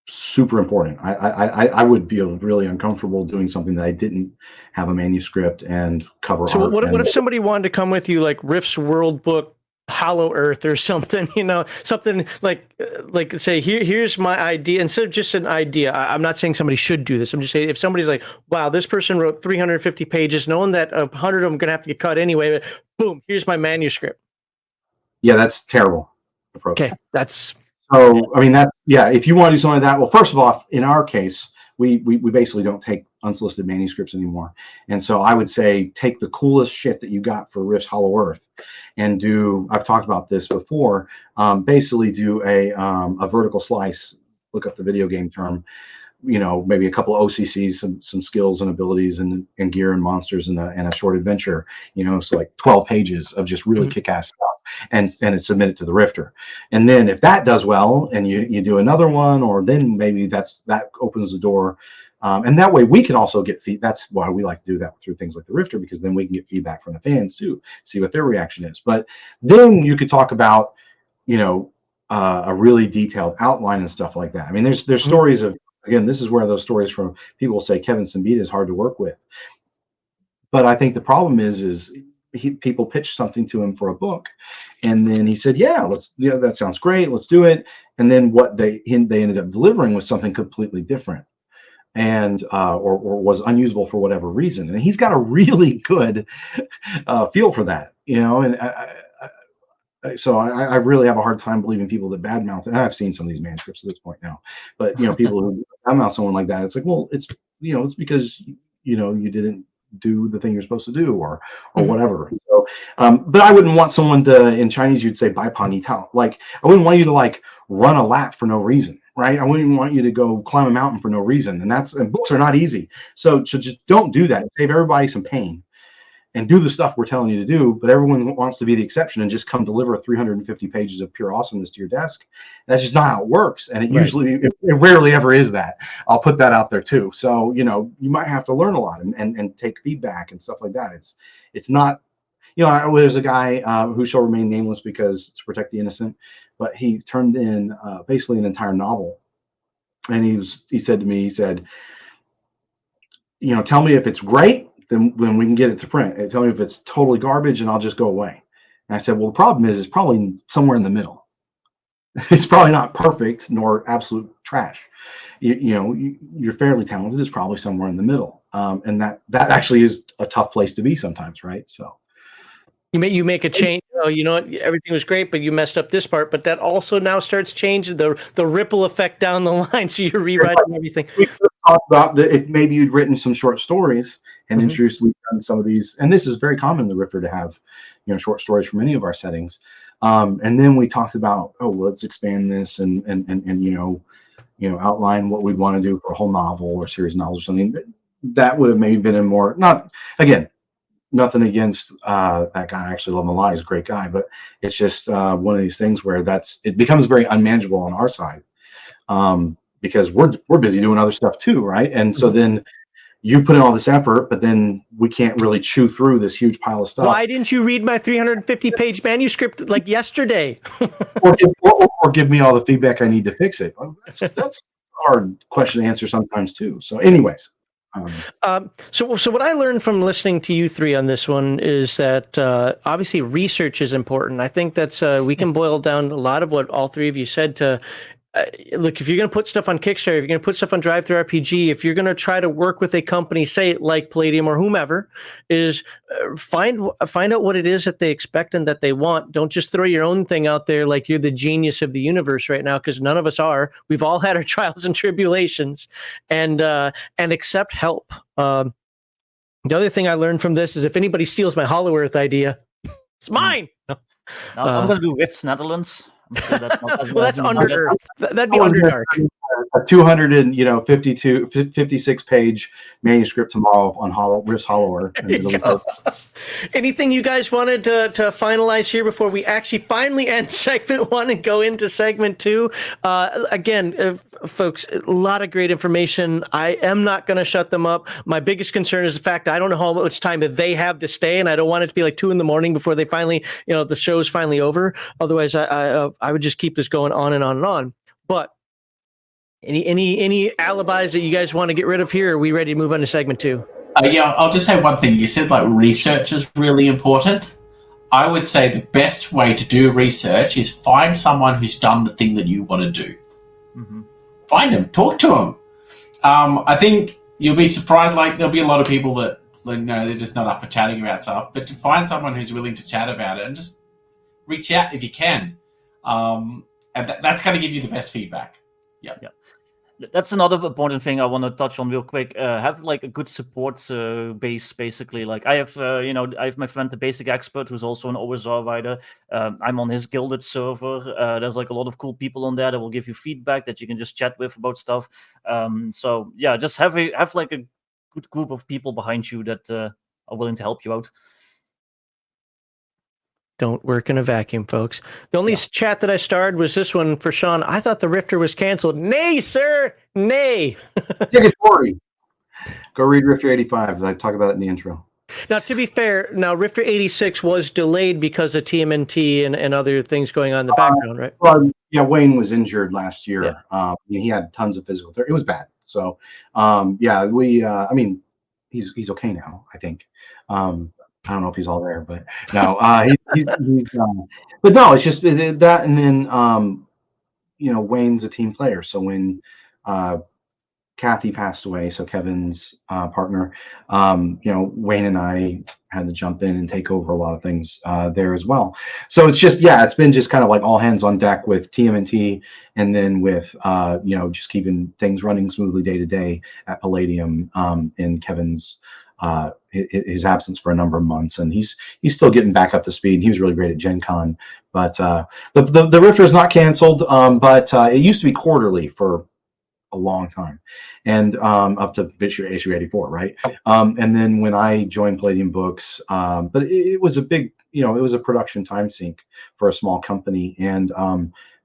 super important. I would be really uncomfortable doing something that I didn't have a manuscript and cover. So what if somebody wanted to come with you, like Rift's World Book, Hollow Earth, or something? You know, something like say, here's my idea, instead of just an idea. I'm not saying somebody should do this. I'm just saying, if somebody's like, wow, this person wrote 350 pages, knowing that 100 of them are going to have to get cut anyway, but boom, here's my manuscript. Yeah, that's terrible approach. Okay, that's. So, I mean, if you want to do something like that, well, first of all, in our case, we basically don't take unsolicited manuscripts anymore. And so I would say, take the coolest shit that you got for Rift's Hollow Earth and I've talked about this before, basically do a vertical slice, look up the video game term, you know, maybe a couple of OCCs, some skills and abilities and gear and monsters and a short adventure, you know, so like 12 pages of just really kick-ass stuff. And submit it to the Rifter, and then if that does well, and you do another one, or then maybe that opens the door, and that way we can also get feedback. That's why we like to do that through things like the Rifter, because then we can get feedback from the fans too, see what their reaction is. But then you could talk about, you know, a really detailed outline and stuff like that. I mean, there's stories of again, this is where those stories from people say Kevin Simbita is hard to work with. But I think the problem is people pitched something to him for a book, and then he said, "Yeah, that sounds great. Let's do it." And then what they ended up delivering was something completely different, and or was unusable for whatever reason. And he's got a really good feel for that, And so I really have a hard time believing people that badmouth. And I've seen some of these manuscripts at this point now, but people who badmouth someone like that, it's like, well, it's because you didn't do the thing you're supposed to do, or whatever. So, but I wouldn't want someone to, in Chinese you'd say bai pa ni tao. Like, I wouldn't want you to like run a lap for no reason, right? I wouldn't want you to go climb a mountain for no reason. And books are not easy. So just don't do that. Save everybody some pain. And do the stuff we're telling you to do, but everyone wants to be the exception and just come deliver 350 pages of pure awesomeness to your desk. That's just not how it works, and it rarely ever is that. I'll put that out there too. So you might have to learn a lot and take feedback and stuff like that. It's not, there's a guy who shall remain nameless because to protect the innocent, but he turned in basically an entire novel, and he said to me, tell me if it's great. Then we can get it to print. And tell me if it's totally garbage, and I'll just go away. And I said, well, the problem is it's probably somewhere in the middle. It's probably not perfect nor absolute trash. You're fairly talented. It's probably somewhere in the middle. And that actually is a tough place to be sometimes, right? So you make a change. You know what? Everything was great, but you messed up this part. But that also now starts changing the ripple effect down the line. So you're rewriting everything. We talked about if maybe you'd written some short stories and introduced. We've done some of these, and this is very common in the Rifter to have, short stories from any of our settings. And then we talked about, let's expand this and outline what we'd want to do for a whole novel or series of novels or something. That would have maybe been a more, nothing against that guy. I actually love him a lot. He's a great guy, but it's just one of these things where it becomes very unmanageable on our side because we're busy doing other stuff too, right? And so then you put in all this effort, but then we can't really chew through this huge pile of stuff. Why didn't you read my 350-page manuscript like yesterday? or give me all the feedback I need to fix it. That's a hard question to answer sometimes too. So anyways. So what I learned from listening to you three on this one is that obviously research is important. I think that's we can boil down a lot of what all three of you said to look, if you're going to put stuff on Kickstarter, if you're going to put stuff on Drive Through RPG, if you're going to try to work with a company, say like Palladium or whomever, is find out what it is that they expect and that they want. Don't just throw your own thing out there like you're the genius of the universe right now, because none of us are. We've all had our trials and tribulations, and accept help. The other thing I learned from this is if anybody steals my Hollow Earth idea, it's mine. Now, I'm going to do Rifts Netherlands. Sure that's not well, that's Under Earth. That'd be Underdark. A 256 page manuscript tomorrow on Rifts Hollow Earth. Anything you guys wanted to finalize here before we actually finally end segment 1 and go into segment 2? Again, folks, a lot of great information. I am not going to shut them up. My biggest concern is the fact I don't know how much time that they have to stay, and I don't want it to be like 2 a.m. before they finally, the show's finally over. Otherwise, I would just keep this going on and on and on. But any alibis that you guys want to get rid of here? Or are we ready to move on to segment 2? Yeah, I'll just say one thing. You said research is really important. I would say the best way to do research is find someone who's done the thing that you want to do. Mm-hmm. Find them, talk to them. I think you'll be surprised. There'll be a lot of people that they're just not up for chatting about stuff. But to find someone who's willing to chat about it and just reach out if you can, and that's going to give you the best feedback. Yeah. That's another important thing I want to touch on real quick. Have a good support base, basically. I have, I have my friend, the Basic Expert, who's also an OSR writer. I'm on his Guilded server. There's a lot of cool people on there that will give you feedback that you can just chat with about stuff. So yeah, just have a good group of people behind you that are willing to help you out. Don't work in a vacuum, folks. The only chat that I started was this one for Sean. I thought the Rifter was canceled. Nay, sir. Nay. Ticket 40. Go read Rifter 85. I talk about it in the intro. Now, to be fair, now Rifter 86 was delayed because of TMNT and other things going on in the background, right? Well, yeah, Wayne was injured last year. Yeah. He had tons of physical therapy. It was bad. So, yeah, I mean, he's okay now, I think. I don't know if he's all there, but no, he's but no, it's just that. And then, Wayne's a team player. So when, Kathy passed away, so Kevin's partner, Wayne and I had to jump in and take over a lot of things there as well. So it's just, it's been just kind of like all hands on deck with TMNT, and then with just keeping things running smoothly day to day at Palladium in Kevin's his absence for a number of months, and he's still getting back up to speed. He was really great at Gen Con, but the Rifter is not canceled, but it used to be quarterly for a long time, and up to issue 84, right? And then when I joined Palladium Books, but it was a big, it was a production time sink for a small company, and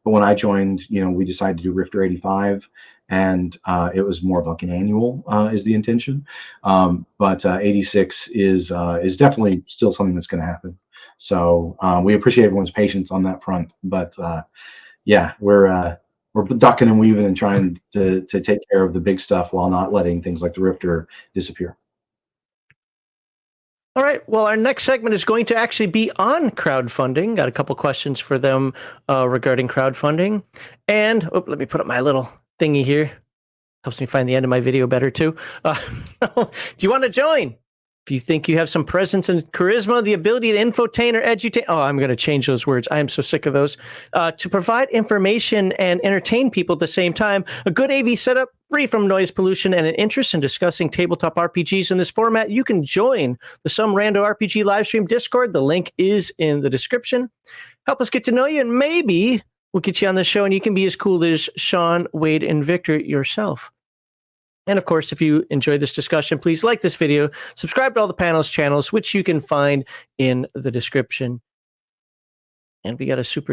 but when I joined, we decided to do Rifter 85, and it was more of like an annual is the intention, but 86 is definitely still something that's going to happen. So we appreciate everyone's patience on that front, but yeah, we're ducking and weaving and trying to take care of the big stuff while not letting things like the Rifter disappear. All right. Well, our next segment is going to actually be on crowdfunding. Got a couple questions for them regarding crowdfunding. And let me put up my little thingy here. Helps me find the end of my video better, too. Do you want to join? If you think you have some presence and charisma, the ability to infotain or edutain, I'm going to change those words. I am so sick of those. To provide information and entertain people at the same time, a good AV setup, free from noise pollution, and an interest in discussing tabletop RPGs in this format, you can join the Some Rando RPG Livestream Discord. The link is in the description. Help us get to know you, and maybe we'll get you on the show, and you can be as cool as Sean, Wade, and Victor yourself. And of course, if you enjoyed this discussion, please like this video, subscribe to all the panel's channels, which you can find in the description. And we got a super